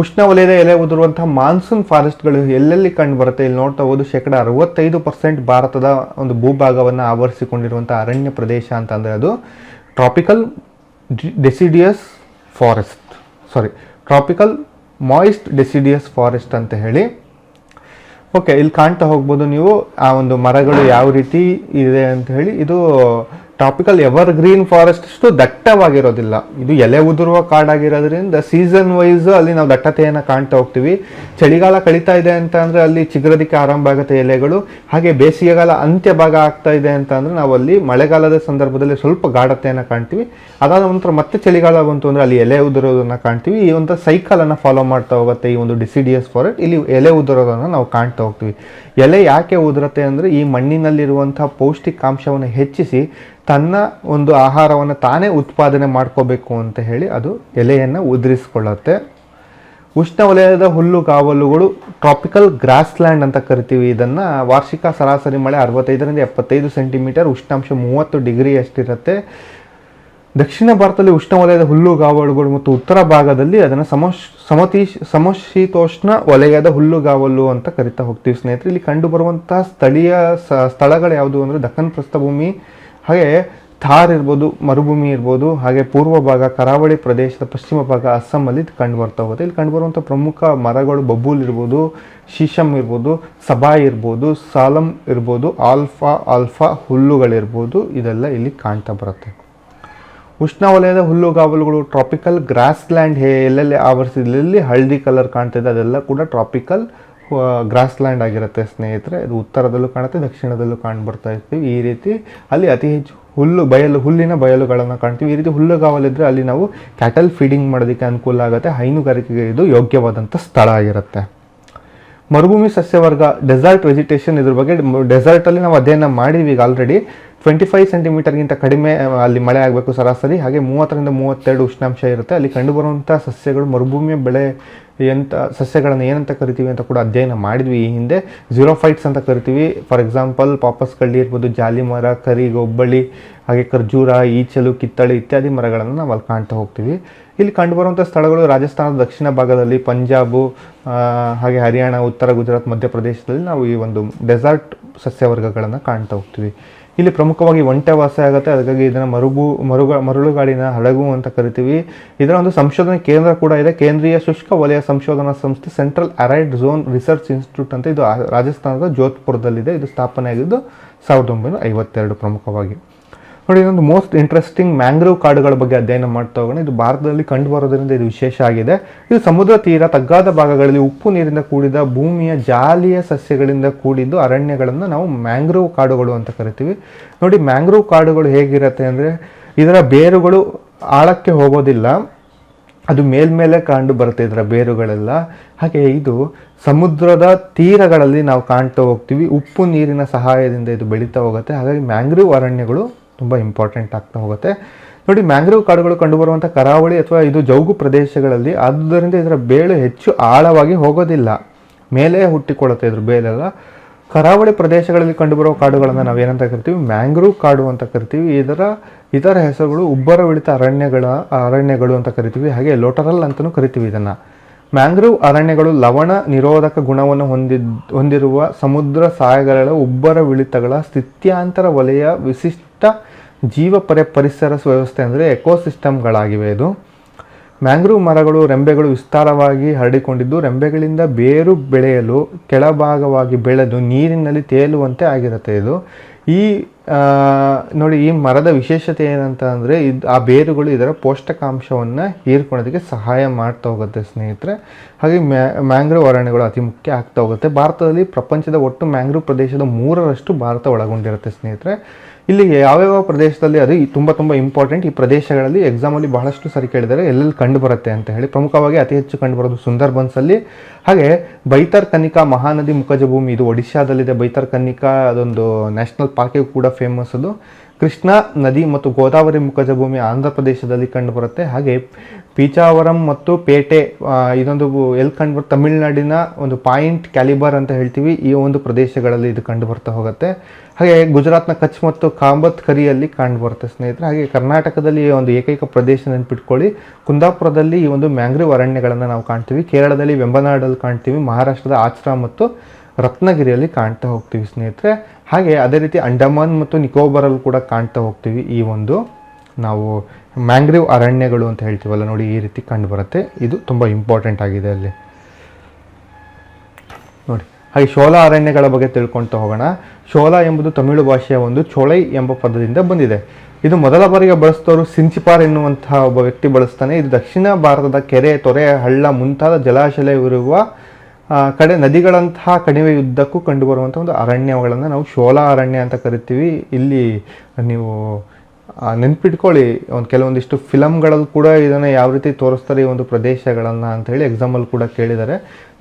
ಉಷ್ಣವಲಯದ ಎಲೆ ಉದುರುವಂತಹ ಮಾನ್ಸೂನ್ ಫಾರೆಸ್ಟ್ಗಳು ಎಲ್ಲೆಲ್ಲಿ ಕಂಡು ಬರುತ್ತೆ ಇಲ್ಲಿ ನೋಡ್ತಾ ಹೋದು 65% ಭಾರತದ ಒಂದು ಭೂಭಾಗವನ್ನು ಆವರಿಸಿಕೊಂಡಿರುವಂಥ ಅರಣ್ಯ ಪ್ರದೇಶ ಅಂತಂದರೆ ಅದು tropical deciduous forest, tropical moist deciduous forest ಅಂತ ಹೇಳಿ. ಓಕೆ, ಇಲ್ಲಿ ಕಾಣ್ತಾ ಹೋಗ್ಬೋದು ನೀವು ಆ ಒಂದು ಮರಗಳು ಯಾವ ರೀತಿ ಇದೆ ಅಂತ ಹೇಳಿ. ಇದು ಟ್ರಾಪಿಕಲ್ ಎವರ್ ಗ್ರೀನ್ ಫಾರೆಸ್ಟ್ ಅಷ್ಟು ದಟ್ಟವಾಗಿರೋದಿಲ್ಲ, ಇದು ಎಲೆ ಉದುರುವ ಕಾಡಾಗಿರೋದ್ರಿಂದ ಸೀಸನ್ ವೈಸ್ ಅಲ್ಲಿ ನಾವು ದಟ್ಟತೆಯನ್ನು ಕಾಣ್ತಾ ಹೋಗ್ತೀವಿ. ಚಳಿಗಾಲ ಕಳೀತಾ ಇದೆ ಅಂತ ಅಂದರೆ ಅಲ್ಲಿ ಚಿಗುರೋದಕ್ಕೆ ಆರಂಭ ಆಗುತ್ತೆ ಎಲೆಗಳು. ಹಾಗೆ ಬೇಸಿಗೆಗಾಲ ಅಂತ್ಯ ಭಾಗ ಆಗ್ತಾ ಇದೆ ಅಂತ ಅಂದರೆ ನಾವು ಅಲ್ಲಿ ಮಳೆಗಾಲದ ಸಂದರ್ಭದಲ್ಲಿ ಸ್ವಲ್ಪ ಗಾಢತೆಯನ್ನು ಕಾಣ್ತೀವಿ. ಅದಾದ ನಂತರ ಮತ್ತೆ ಚಳಿಗಾಲ ಬಂತು ಅಂದರೆ ಅಲ್ಲಿ ಎಲೆ ಉದುರೋದನ್ನು ಕಾಣ್ತೀವಿ. ಈ ಒಂದು ಸೈಕಲನ್ನು ಫಾಲೋ ಮಾಡ್ತಾ ಹೋಗುತ್ತೆ ಈ ಒಂದು ಡಿಸಿಡಿಯಸ್ ಫಾರೆಸ್ಟ್. ಇಲ್ಲಿ ಎಲೆ ಉದುರೋದನ್ನು ನಾವು ಕಾಣ್ತಾ ಹೋಗ್ತೀವಿ. ಎಲೆ ಯಾಕೆ ಉದುರುತ್ತೆ ಅಂದರೆ ಈ ಮಣ್ಣಿನಲ್ಲಿರುವಂತಹ ಪೌಷ್ಟಿಕಾಂಶವನ್ನು ಹೆಚ್ಚಿಸಿ ತನ್ನ ಒಂದು ಆಹಾರವನ್ನು ತಾನೇ ಉತ್ಪಾದನೆ ಮಾಡ್ಕೋಬೇಕು ಅಂತ ಹೇಳಿ ಅದು ಎಲೆಯನ್ನು ಉದುರಿಸ್ಕೊಳ್ಳುತ್ತೆ. ಉಷ್ಣವಲಯದ ಹುಲ್ಲುಗಾವಲುಗಳು ಟ್ರಾಪಿಕಲ್ ಗ್ರಾಸ್ ಲ್ಯಾಂಡ್ ಅಂತ ಕರಿತೀವಿ ಇದನ್ನು. ವಾರ್ಷಿಕ ಸರಾಸರಿ ಮಳೆ 65 ರಿಂದ 75 ಸೆಂಟಿಮೀಟರ್, ಉಷ್ಣಾಂಶ 30 ಡಿಗ್ರಿ ಅಷ್ಟಿರುತ್ತೆ. ದಕ್ಷಿಣ ಭಾರತದಲ್ಲಿ ಉಷ್ಣವಲಯದ ಹುಲ್ಲುಗಾವಲುಗಳು ಮತ್ತು ಉತ್ತರ ಭಾಗದಲ್ಲಿ ಅದನ್ನು ಸಮಶೀತೋಷ್ಣ ವಲಯದ ಹುಲ್ಲುಗಾವಲು ಅಂತ ಕರಿತಾ ಹೋಗ್ತೀವಿ ಸ್ನೇಹಿತರೆ. ಇಲ್ಲಿ ಕಂಡುಬರುವಂತಹ ಸ್ಥಳೀಯ ಸ್ಥಳಗಳು ಯಾವುದು ಅಂದರೆ ದಕ್ಕನ್ ಪ್ರಸ್ಥಭೂಮಿ, ಹಾಗೆ ಥಾರ್ ಇರ್ಬೋದು, ಮರುಭೂಮಿ ಇರ್ಬೋದು, ಹಾಗೆ ಪೂರ್ವ ಭಾಗ ಕರಾವಳಿ ಪ್ರದೇಶದ ಪಶ್ಚಿಮ ಭಾಗ ಅಸ್ಸಾಮಲ್ಲಿ ಕಂಡು ಬರ್ತಾ ಹೋಗುತ್ತೆ. ಇಲ್ಲಿ ಕಂಡುಬರುವಂಥ ಪ್ರಮುಖ ಮರಗಳು ಬಬೂಲ್ ಇರ್ಬೋದು, ಶೀಶಮ್ ಇರ್ಬೋದು, ಸಬಾಯ್ ಇರ್ಬೋದು, ಸಾಲಮ್ ಇರ್ಬೋದು, ಆಲ್ಫಾ ಹುಲ್ಲುಗಳಿರ್ಬೋದು, ಇದೆಲ್ಲ ಇಲ್ಲಿ ಕಾಣ್ತಾ ಬರುತ್ತೆ. ಉಷ್ಣವಲಯದ ಹುಲ್ಲುಗಾವಲುಗಳು ಟ್ರಾಪಿಕಲ್ ಗ್ರಾಸ್ ಲ್ಯಾಂಡ್ ಎಲ್ಲೆಲ್ಲಿ ಆವರಿಸಿದಲ್ಲಿ ಹಳದಿ ಕಲರ್ ಕಾಣ್ತಿದೆ ಅದೆಲ್ಲ ಕೂಡ ಟ್ರಾಪಿಕಲ್ ಗ್ರಾಸ್ ಲ್ಯಾಂಡ್ ಆಗಿರುತ್ತೆ ಸ್ನೇಹಿತರೆ. ಅದು ಉತ್ತರದಲ್ಲೂ ಕಾಣುತ್ತೆ, ದಕ್ಷಿಣದಲ್ಲೂ ಕಾಣ್ ಬರ್ತಾ ಇರ್ತೀವಿ. ಈ ರೀತಿ ಅಲ್ಲಿ ಅತಿ ಹೆಚ್ಚು ಹುಲ್ಲಿನ ಬಯಲುಗಳನ್ನು ಕಾಣ್ತೀವಿ. ಈ ರೀತಿ ಹುಲ್ಲುಗಾವಲಿದ್ರೆ ಅಲ್ಲಿ ನಾವು ಕ್ಯಾಟಲ್ ಫೀಡಿಂಗ್ ಮಾಡೋದಕ್ಕೆ ಅನುಕೂಲ ಆಗುತ್ತೆ. ಹೈನುಗಾರಿಕೆಗೆ ಇದು ಯೋಗ್ಯವಾದಂಥ ಸ್ಥಳ ಆಗಿರುತ್ತೆ. ಮರುಭೂಮಿ ಸಸ್ಯವರ್ಗ ಡೆಸರ್ಟ್ ವೆಜಿಟೇಷನ್, ಇದ್ರ ಬಗ್ಗೆ ಡೆಸರ್ಟಲ್ಲಿ ನಾವು ಅಧ್ಯಯನ ಮಾಡಿದ್ವಿ ಈಗ ಆಲ್ರೆಡಿ. 25 ಸೆಂಟಿಮೀಟರ್ಗಿಂತ ಕಡಿಮೆ ಅಲ್ಲಿ ಮಳೆ ಆಗಬೇಕು ಸರಾಸರಿ, ಹಾಗೆ 30 ರಿಂದ 32 ಉಷ್ಣಾಂಶ ಇರುತ್ತೆ. ಅಲ್ಲಿ ಕಂಡುಬರುವಂಥ ಸಸ್ಯಗಳು ಮರುಭೂಮಿಯ ಬೆಳೆ ಸಸ್ಯಗಳನ್ನು ಏನಂತ ಕರಿತೀವಿ ಅಂತ ಕೂಡ ಅಧ್ಯಯನ ಮಾಡಿದ್ವಿ ಈ ಹಿಂದೆ. ಝೀರೋಫೈಟ್ಸ್ ಅಂತ ಕರಿತೀವಿ. ಫಾರ್ ಎಕ್ಸಾಂಪಲ್ ಪಾಪಸ್ ಕಳ್ಳಿ ಇರ್ಬೋದು, ಜಾಲಿ ಮರ, ಕರಿ, ಗೊಬ್ಬಳಿ, ಹಾಗೆ ಖರ್ಜೂರ, ಈಚಲು, ಕಿತ್ತಳೆ ಇತ್ಯಾದಿ ಮರಗಳನ್ನು ನಾವು ಅಲ್ಲಿ ಕಾಣ್ತಾ ಹೋಗ್ತೀವಿ. ಇಲ್ಲಿ ಕಂಡುಬರುವಂಥ ಸ್ಥಳಗಳು ರಾಜಸ್ಥಾನದ ದಕ್ಷಿಣ ಭಾಗದಲ್ಲಿ, ಪಂಜಾಬು, ಹಾಗೆ ಹರಿಯಾಣ, ಉತ್ತರ ಗುಜರಾತ್, ಮಧ್ಯಪ್ರದೇಶದಲ್ಲಿ ನಾವು ಈ ಒಂದು ಡೆಸರ್ಟ್ ಸಸ್ಯವರ್ಗಗಳನ್ನು ಕಾಣ್ತಾ ಹೋಗ್ತೀವಿ. ಇಲ್ಲಿ ಪ್ರಮುಖವಾಗಿ ಒಂಟೆ ವಾಸ ಆಗುತ್ತೆ, ಅದಕ್ಕಾಗಿ ಇದನ್ನು ಮರಳುಗಾಡಿನ ಹಡಗು ಅಂತ ಕರಿತೀವಿ. ಇದರ ಒಂದು ಸಂಶೋಧನೆ ಕೇಂದ್ರ ಕೂಡ ಇದೆ. ಕೇಂದ್ರೀಯ ಶುಷ್ಕ ವಲಯ ಸಂಶೋಧನಾ ಸಂಸ್ಥೆ ಸೆಂಟ್ರಲ್ ಅರೈಡ್ ಝೋನ್ ರಿಸರ್ಚ್ ಇನ್ಸ್ಟಿಟ್ಯೂಟ್ ಅಂತ, ಇದು ರಾಜಸ್ಥಾನದ ಜೋಧ್ಪುರದಲ್ಲಿದೆ. ಇದು ಸ್ಥಾಪನೆ ಆಗಿದ್ದು 1952 ಪ್ರಮುಖವಾಗಿ. ನೋಡಿ, ಇನ್ನೊಂದು ಮೋಸ್ಟ್ ಇಂಟ್ರೆಸ್ಟಿಂಗ್ ಮ್ಯಾಂಗ್ರೋವ್ ಕಾಡುಗಳ ಬಗ್ಗೆ ಅಧ್ಯಯನ ಮಾಡ್ತಾ ಹೋಗೋಣ. ಇದು ಭಾರತದಲ್ಲಿ ಕಂಡುಬರೋದ್ರಿಂದ ಇದು ವಿಶೇಷ ಆಗಿದೆ. ಇದು ಸಮುದ್ರ ತೀರ, ತಗ್ಗಾದ ಭಾಗಗಳಲ್ಲಿ ಉಪ್ಪು ನೀರಿಂದ ಕೂಡಿದ ಭೂಮಿಯ ಜಾಲಿಯ ಸಸ್ಯಗಳಿಂದ ಕೂಡಿದ್ದು ಅರಣ್ಯಗಳನ್ನು ನಾವು ಮ್ಯಾಂಗ್ರೋವ್ ಕಾಡುಗಳು ಅಂತ ಕರಿತೀವಿ. ನೋಡಿ, ಮ್ಯಾಂಗ್ರೋವ್ ಕಾಡುಗಳು ಹೇಗಿರುತ್ತೆ ಅಂದರೆ ಇದರ ಬೇರುಗಳು ಆಳಕ್ಕೆ ಹೋಗೋದಿಲ್ಲ, ಅದು ಮೇಲ್ಮೇಲೆ ಕಂಡು ಬರುತ್ತೆ ಇದರ ಬೇರುಗಳೆಲ್ಲ. ಹಾಗೆ ಇದು ಸಮುದ್ರದ ತೀರಗಳಲ್ಲಿ ನಾವು ಕಾಣ್ತಾ ಹೋಗ್ತೀವಿ. ಉಪ್ಪು ನೀರಿನ ಸಹಾಯದಿಂದ ಇದು ಬೆಳೀತಾ ಹೋಗುತ್ತೆ. ಹಾಗಾಗಿ ಮ್ಯಾಂಗ್ರೋವ್ ಅರಣ್ಯಗಳು ತುಂಬ ಇಂಪಾರ್ಟೆಂಟ್ ಆಗ್ತಾ ಹೋಗುತ್ತೆ. ನೋಡಿ, ಮ್ಯಾಂಗ್ರೋವ್ ಕಾಡುಗಳು ಕಂಡುಬರುವಂಥ ಕರಾವಳಿ ಅಥವಾ ಇದು ಜೌಗು ಪ್ರದೇಶಗಳಲ್ಲಿ, ಆದ್ದರಿಂದ ಇದರ ಬೇಳು ಹೆಚ್ಚು ಆಳವಾಗಿ ಹೋಗೋದಿಲ್ಲ, ಮೇಲೆ ಹುಟ್ಟಿಕೊಳ್ಳುತ್ತೆ ಇದ್ರ ಬೇಲೆಲ್ಲ. ಕರಾವಳಿ ಪ್ರದೇಶಗಳಲ್ಲಿ ಕಂಡುಬರುವ ಕಾಡುಗಳನ್ನು ನಾವೇನಂತ ಕರಿತೀವಿ? ಮ್ಯಾಂಗ್ರೋವ್ ಕಾಡು ಅಂತ ಕರಿತೀವಿ. ಇದರ ಹೆಸರುಗಳು ಉಬ್ಬರವಿಳಿತ ಅರಣ್ಯಗಳು ಅಂತ ಕರಿತೀವಿ. ಹಾಗೆ ಲೋಟರಲ್ ಅಂತಲೂ ಕರಿತೀವಿ ಇದನ್ನು. ಮ್ಯಾಂಗ್ರೋವ್ ಅರಣ್ಯಗಳು ಲವಣ ನಿರೋಧಕ ಗುಣವನ್ನು ಹೊಂದಿರುವ ಸಮುದ್ರ ಸಾಗರಗಳ ಉಬ್ಬರವಿಳಿತಗಳ ಸ್ಥಿತ್ಯಾಂತರ ವಲಯ ವಿಶಿಷ್ಟ ಪರಿಸರ ವ್ಯವಸ್ಥೆ ಅಂದರೆ ಎಕೋಸಿಸ್ಟಮ್ಗಳಾಗಿವೆ. ಇದು ಮ್ಯಾಂಗ್ರೂವ್ ಮರಗಳು ರೆಂಬೆಗಳು ವಿಸ್ತಾರವಾಗಿ ಹರಡಿಕೊಂಡಿದ್ದು ರೆಂಬೆಗಳಿಂದ ಬೇರು ಬೆಳೆಯಲು ಕೆಳಭಾಗವಾಗಿ ಬೆಳೆದು ನೀರಿನಲ್ಲಿ ತೇಲುವಂತೆ ಆಗಿರುತ್ತೆ ಇದು. ಈ ನೋಡಿ, ಈ ಮರದ ವಿಶೇಷತೆ ಏನಂತ ಅಂದರೆ ಆ ಬೇರುಗಳು ಇದರ ಪೌಷ್ಟಿಕಾಂಶವನ್ನು ಹೀರ್ಕೊಳ್ಳೋದಕ್ಕೆ ಸಹಾಯ ಮಾಡ್ತಾ ಹೋಗುತ್ತೆ ಸ್ನೇಹಿತರೆ. ಹಾಗೆ ಮ್ಯಾಂಗ್ರೋವ್ ಅರಣ್ಯಗಳು ಅತಿ ಮುಖ್ಯ ಆಗ್ತಾ ಹೋಗುತ್ತೆ. ಭಾರತದಲ್ಲಿ ಪ್ರಪಂಚದ ಒಟ್ಟು ಮ್ಯಾಂಗ್ರೋವ್ ಪ್ರದೇಶದ 3% ಭಾರತ ಒಳಗೊಂಡಿರುತ್ತೆ ಸ್ನೇಹಿತರೆ. ಇಲ್ಲಿ ಯಾವ್ಯಾವ ಪ್ರದೇಶದಲ್ಲಿ ಅದು ತುಂಬ ಇಂಪಾರ್ಟೆಂಟ್. ಈ ಪ್ರದೇಶಗಳಲ್ಲಿ ಎಕ್ಸಾಮಲ್ಲಿ ಬಹಳಷ್ಟು ಸರಿ ಕೇಳಿದರೆ ಎಲ್ಲೆಲ್ಲಿ ಕಂಡು ಬರುತ್ತೆ ಅಂತ ಹೇಳಿ. ಪ್ರಮುಖವಾಗಿ ಅತಿ ಹೆಚ್ಚು ಕಂಡು ಬರೋದು ಸುಂದರ್ಬನ್ಸಲ್ಲಿ. ಹಾಗೆ ಬೈತರ್ಕನಿಕಾ ಮಹಾನದಿ ಮುಖಜ ಭೂಮಿ, ಇದು ಒಡಿಶಾದಲ್ಲಿದೆ. ಬೈತರ್ಕನಿಕಾ ಅದೊಂದು ನ್ಯಾಷನಲ್ ಪಾರ್ಕಿಗೂ ಕೂಡ ಫೇಮಸ್ ಅದು. ಕೃಷ್ಣಾ ನದಿ ಮತ್ತು ಗೋದಾವರಿ ಮುಖಜ ಭೂಮಿ ಆಂಧ್ರ ಪ್ರದೇಶದಲ್ಲಿ ಕಂಡು ಬರುತ್ತೆ. ಹಾಗೆ ಪೀಚಾವರಂ ಮತ್ತು ಪೇಟೆ ಇದೊಂದು ಎಲ್ಲಿ ಕಂಡು ಬರುತ್ತೆ, ತಮಿಳುನಾಡಿನ ಒಂದು ಪಾಯಿಂಟ್ ಕ್ಯಾಲಿಬರ್ ಅಂತ ಹೇಳ್ತೀವಿ, ಈ ಒಂದು ಪ್ರದೇಶಗಳಲ್ಲಿ ಇದು ಕಂಡು ಬರ್ತಾ ಹೋಗುತ್ತೆ. ಹಾಗೆ ಗುಜರಾತ್ನ ಕಚ್ ಮತ್ತು ಕಾಂಬತ್ ಕರಿಯಲ್ಲಿ ಕಂಡು ಬರುತ್ತೆ ಸ್ನೇಹಿತರೆ. ಹಾಗೆ ಕರ್ನಾಟಕದಲ್ಲಿ ಒಂದು ಏಕೈಕ ಪ್ರದೇಶ ನೆನ್ಪಿಟ್ಕೊಳ್ಳಿ, ಕುಂದಾಪುರದಲ್ಲಿ ಈ ಒಂದು ಮ್ಯಾಂಗ್ರೋವ್ ಅರಣ್ಯಗಳನ್ನು ನಾವು ಕಾಣ್ತೀವಿ. ಕೇರಳದಲ್ಲಿ ವೆಂಬನಾಡಲ್ಲಿ ಕಾಣ್ತೀವಿ. ಮಹಾರಾಷ್ಟ್ರದ ಆಚ್ರಾ ಮತ್ತು ರತ್ನಗಿರಿಯಲ್ಲಿ ಕಾಣ್ತಾ ಹೋಗ್ತೀವಿ ಸ್ನೇಹಿತರೆ. ಹಾಗೆ ಅದೇ ರೀತಿ ಅಂಡಮಾನ್ ಮತ್ತು ನಿಕೋಬಾರಲ್ಲಿ ಕೂಡ ಕಾಣ್ತಾ ಹೋಗ್ತೀವಿ. ಈ ಒಂದು ನಾವು ಮ್ಯಾಂಗ್ರೋವ್ ಅರಣ್ಯಗಳು ಅಂತ ಹೇಳ್ತೀವಲ್ಲ ನೋಡಿ, ಈ ರೀತಿ ಕಂಡು ಬರುತ್ತೆ. ಇದು ತುಂಬ ಇಂಪಾರ್ಟೆಂಟ್ ಆಗಿದೆ ಅಲ್ಲಿ ನೋಡಿ. ಹಾಗೆ ಶೋಲಾ ಅರಣ್ಯಗಳ ಬಗ್ಗೆ ತಿಳ್ಕೊಳ್ತಾ ಹೋಗೋಣ. ಶೋಲಾ ಎಂಬುದು ತಮಿಳು ಭಾಷೆಯ ಒಂದು ಚೋಳೈ ಎಂಬ ಪದದಿಂದ ಬಂದಿದೆ. ಇದು ಮೊದಲ ಬಾರಿಗೆ ಬಳಸಿದವರು ಸಿಂಚಿಪಾರ್ ಎನ್ನುವಂತಹ ಒಬ್ಬ ವ್ಯಕ್ತಿ ಬಳಸ್ತಾನೆ. ಇದು ದಕ್ಷಿಣ ಭಾರತದ ಕೆರೆ, ತೊರೆ, ಹಳ್ಳ ಮುಂತಾದ ಜಲಾಶಯವಿರುವ ಕಡೆ ನದಿಗಳಂತಹ ಕಣಿವೆಯುದ್ದಕ್ಕೂ ಕಂಡುಬರುವಂಥ ಒಂದು ಅರಣ್ಯಗಳನ್ನು ನಾವು ಶೋಲಾ ಅರಣ್ಯ ಅಂತ ಕರಿತೀವಿ. ಇಲ್ಲಿ ನೀವು ನೆನ್ಪಿಟ್ಕೊಳ್ಳಿ, ಒಂದು ಕೆಲವೊಂದಿಷ್ಟು ಫಿಲಮ್ಗಳಲ್ಲಿ ಕೂಡ ಇದನ್ನು ಯಾವ ರೀತಿ ತೋರಿಸ್ತಾರೆ ಈ ಒಂದು ಪ್ರದೇಶಗಳನ್ನು ಅಂತ ಹೇಳಿ ಎಕ್ಸಾಮಲ್ಲಿ ಕೂಡ ಕೇಳಿದ್ದಾರೆ.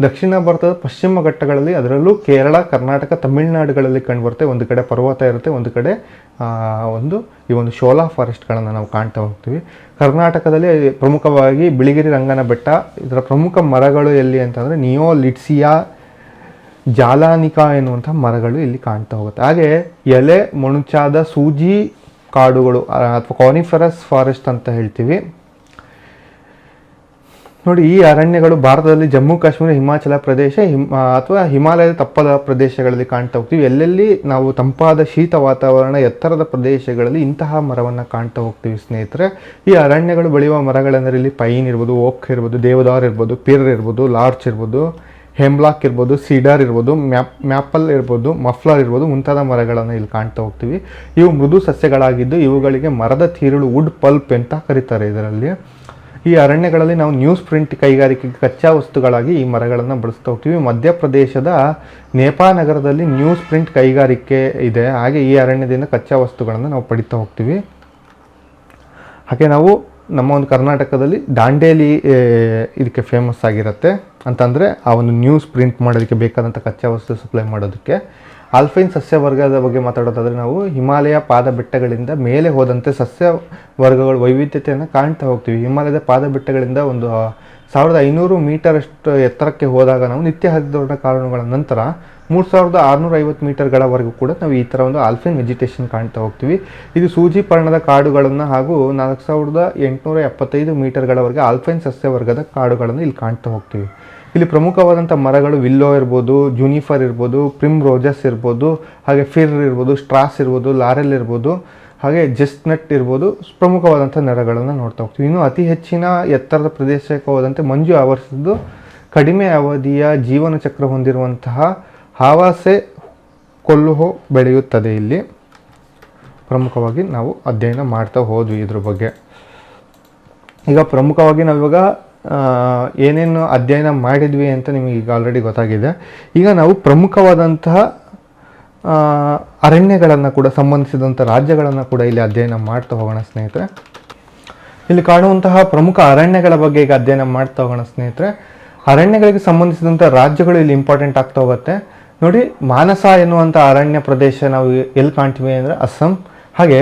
ದಕ್ಷಿಣ ಭಾರತದ ಪಶ್ಚಿಮ ಘಟ್ಟಗಳಲ್ಲಿ, ಅದರಲ್ಲೂ ಕೇರಳ, ಕರ್ನಾಟಕ, ತಮಿಳುನಾಡುಗಳಲ್ಲಿ ಕಂಡುಬರುತ್ತೆ. ಒಂದು ಕಡೆ ಪರ್ವತ ಇರುತ್ತೆ, ಒಂದು ಕಡೆ ಈ ಒಂದು ಶೋಲಾ ಫಾರೆಸ್ಟ್ಗಳನ್ನು ನಾವು ಕಾಣ್ತಾ ಹೋಗ್ತೀವಿ. ಕರ್ನಾಟಕದಲ್ಲಿ ಪ್ರಮುಖವಾಗಿ ಬಿಳಿಗಿರಿ ರಂಗನ ಬೆಟ್ಟ. ಇದರ ಪ್ರಮುಖ ಮರಗಳು ಎಲ್ಲಿ ಅಂತಂದರೆ ನಿಯೋಲಿಟ್ಸಿಯಾ, ಜಾಲಾನಿಕಾ ಎನ್ನುವಂಥ ಮರಗಳು ಇಲ್ಲಿ ಕಾಣ್ತಾ ಹೋಗುತ್ತೆ. ಹಾಗೆ ಎಲೆ ಮೊಣಚಾದ ಸೂಜಿ ಕಾಡುಗಳು ಅಥವಾ ಕಾನಿಫರಸ್ ಫಾರೆಸ್ಟ್ ಅಂತ ಹೇಳ್ತೀವಿ ನೋಡಿ. ಈ ಅರಣ್ಯಗಳು ಭಾರತದಲ್ಲಿ ಜಮ್ಮು ಕಾಶ್ಮೀರ, ಹಿಮಾಚಲ ಪ್ರದೇಶ ಅಥವಾ ಹಿಮಾಲಯದ ತಪ್ಪಲ ಪ್ರದೇಶಗಳಲ್ಲಿ ಕಾಣ್ತಾ ಹೋಗ್ತೀವಿ. ಎಲ್ಲೆಲ್ಲಿ ನಾವು ತಂಪಾದ ಶೀತ ವಾತಾವರಣ, ಎತ್ತರದ ಪ್ರದೇಶಗಳಲ್ಲಿ ಇಂತಹ ಮರವನ್ನು ಕಾಣ್ತಾ ಹೋಗ್ತೀವಿ ಸ್ನೇಹಿತರೆ. ಈ ಅರಣ್ಯಗಳು ಬೆಳೆಯುವ ಮರಗಳೆಂದರೆ ಇಲ್ಲಿ ಪೈನ್ ಇರ್ಬೋದು, ಓಕ್ ಇರ್ಬೋದು, ದೇವದಾರ್ ಇರ್ಬೋದು, ಪಿರ್ ಇರ್ಬೋದು, ಲಾರ್ಚ್ ಇರ್ಬೋದು, ಹೆಮ್ಲಾಕ್ ಇರ್ಬೋದು, ಸೀಡರ್ ಇರ್ಬೋದು, ಮ್ಯಾಪಲ್ ಇರ್ಬೋದು, ಮಫ್ಲರ್ ಇರ್ಬೋದು, ಮುಂತಾದ ಮರಗಳನ್ನು ಇಲ್ಲಿ ಕಾಣ್ತಾ ಹೋಗ್ತೀವಿ. ಇವು ಮೃದು ಸಸ್ಯಗಳಾಗಿದ್ದು ಇವುಗಳಿಗೆ ಮರದ ತೀರುಳು, ವುಡ್ ಪಲ್ಪ್ ಅಂತ ಕರೀತಾರೆ. ಇದರಲ್ಲಿ ಈ ಅರಣ್ಯಗಳಲ್ಲಿ ನಾವು ನ್ಯೂಸ್ ಪ್ರಿಂಟ್ ಕೈಗಾರಿಕೆಗೆ ಕಚ್ಚಾ ವಸ್ತುಗಳಾಗಿ ಈ ಮರಗಳನ್ನು ಬಳಸ್ತಾ ಹೋಗ್ತೀವಿ. ಮಧ್ಯಪ್ರದೇಶದ ನೇಪಾ ನಗರದಲ್ಲಿ ನ್ಯೂಸ್ ಪ್ರಿಂಟ್ ಕೈಗಾರಿಕೆ ಇದೆ. ಹಾಗೆ ಈ ಅರಣ್ಯದಿಂದ ಕಚ್ಚಾ ವಸ್ತುಗಳನ್ನು ನಾವು ಪಡಿತಾ ಹೋಗ್ತೀವಿ. ಹಾಗೆ ನಾವು ನಮ್ಮ ಒಂದು ಕರ್ನಾಟಕದಲ್ಲಿ ದಾಂಡೇಲಿ ಇದಕ್ಕೆ ಫೇಮಸ್ ಆಗಿರುತ್ತೆ. ಅಂತಂದರೆ ಆ ಒಂದು ನ್ಯೂಸ್ ಪ್ರಿಂಟ್ ಮಾಡೋದಕ್ಕೆ ಬೇಕಾದಂಥ ಕಚ್ಚಾ ವಸ್ತು ಸಪ್ಲೈ ಮಾಡೋದಕ್ಕೆ. ಆಲ್ಪೈನ್ ಸಸ್ಯ ವರ್ಗದ ಬಗ್ಗೆ ಮಾತಾಡೋದಾದರೆ ನಾವು ಹಿಮಾಲಯ ಪಾದ ಬೆಟ್ಟಗಳಿಂದ ಮೇಲೆ ಹೋದಂತೆ ಸಸ್ಯ ವರ್ಗಗಳ ವೈವಿಧ್ಯತೆಯನ್ನು ಕಾಣ್ತಾ ಹೋಗ್ತೀವಿ. ಹಿಮಾಲಯದ ಪಾದ ಬೆಟ್ಟಗಳಿಂದ ಒಂದು 1500 ಮೀಟರಷ್ಟು ಎತ್ತರಕ್ಕೆ ಹೋದಾಗ ನಾವು ನಿತ್ಯ ಹರಿದ್ವರ್ಣ ಕಾರಣಗಳ ನಂತರ 3650 ಮೀಟರ್ಗಳವರೆಗೂ ಕೂಡ ನಾವು ಈ ಥರ ಒಂದು ಆಲ್ಪೈನ್ ವೆಜಿಟೇಷನ್ ಕಾಣ್ತಾ ಹೋಗ್ತೀವಿ. ಇದು ಸೂಜಿ ಪರ್ಣದ ಕಾಡುಗಳನ್ನು ಹಾಗೂ 4875 ಮೀಟರ್ಗಳವರೆಗೆ ಆಲ್ಪೈನ್ ಸಸ್ಯ ವರ್ಗದ ಕಾಡುಗಳನ್ನು ಇಲ್ಲಿ ಕಾಣ್ತಾ ಹೋಗ್ತೀವಿ. ಇಲ್ಲಿ ಪ್ರಮುಖವಾದಂಥ ಮರಗಳು ವಿಲ್ಲೋ ಇರ್ಬೋದು, ಜೂನಿಫರ್ ಇರ್ಬೋದು, ಪ್ರಿಮ್ ರೋಜಸ್ ಇರ್ಬೋದು, ಹಾಗೆ ಫಿರ್ ಇರ್ಬೋದು, ಸ್ಟ್ರಾಸ್ ಇರ್ಬೋದು, ಲಾರೆಲ್ ಇರ್ಬೋದು, ಹಾಗೆ ಜೆಸ್ಟ್ನಟ್ ಇರ್ಬೋದು, ಪ್ರಮುಖವಾದಂಥ ಮರಗಳನ್ನು ನೋಡ್ತಾ ಹೋಗ್ತೀವಿ. ಇನ್ನು ಅತಿ ಹೆಚ್ಚಿನ ಎತ್ತರದ ಪ್ರದೇಶಕ್ಕೆ ಹೋದಂತೆ ಮಂಜು ಆವರಿಸಿದ್ದು ಕಡಿಮೆ ಅವಧಿಯ ಜೀವನ ಚಕ್ರ ಹೊಂದಿರುವಂತಹ ಹಾವಾಸೆ ಕೊಲ್ಲುಹೋ ಬೆಳೆಯುತ್ತದೆ. ಇಲ್ಲಿ ಪ್ರಮುಖವಾಗಿ ನಾವು ಅಧ್ಯಯನ ಮಾಡ್ತಾ ಹೋದ್ವಿ ಇದ್ರ ಬಗ್ಗೆ. ಈಗ ಪ್ರಮುಖವಾಗಿ ನಾವಿವಾಗ ಏನೇನು ಅಧ್ಯಯನ ಮಾಡಿದ್ವಿ ಅಂತ ನಿಮಗೆ ಈಗ ಆಲ್ರೆಡಿ ಗೊತ್ತಾಗಿದೆ. ಈಗ ನಾವು ಪ್ರಮುಖವಾದಂತಹ ಅರಣ್ಯಗಳನ್ನು ಕೂಡ ಸಂಬಂಧಿಸಿದಂಥ ರಾಜ್ಯಗಳನ್ನು ಕೂಡ ಇಲ್ಲಿ ಅಧ್ಯಯನ ಮಾಡ್ತಾ ಹೋಗೋಣ ಸ್ನೇಹಿತರೆ. ಇಲ್ಲಿ ಕಾಣುವಂತಹ ಪ್ರಮುಖ ಅರಣ್ಯಗಳ ಬಗ್ಗೆ ಈಗ ಅಧ್ಯಯನ ಮಾಡ್ತಾ ಹೋಗೋಣ ಸ್ನೇಹಿತರೆ. ಅರಣ್ಯಗಳಿಗೆ ಸಂಬಂಧಿಸಿದಂಥ ರಾಜ್ಯಗಳು ಇಲ್ಲಿ ಇಂಪಾರ್ಟೆಂಟ್ ಆಗ್ತಾ ಹೋಗುತ್ತೆ ನೋಡಿ. ಮಾನಸ ಎನ್ನುವಂಥ ಅರಣ್ಯ ಪ್ರದೇಶ ನಾವು ಎಲ್ಲಿ ಕಾಣ್ತೀವಿ ಅಂದರೆ ಅಸ್ಸಾಂ. ಹಾಗೆ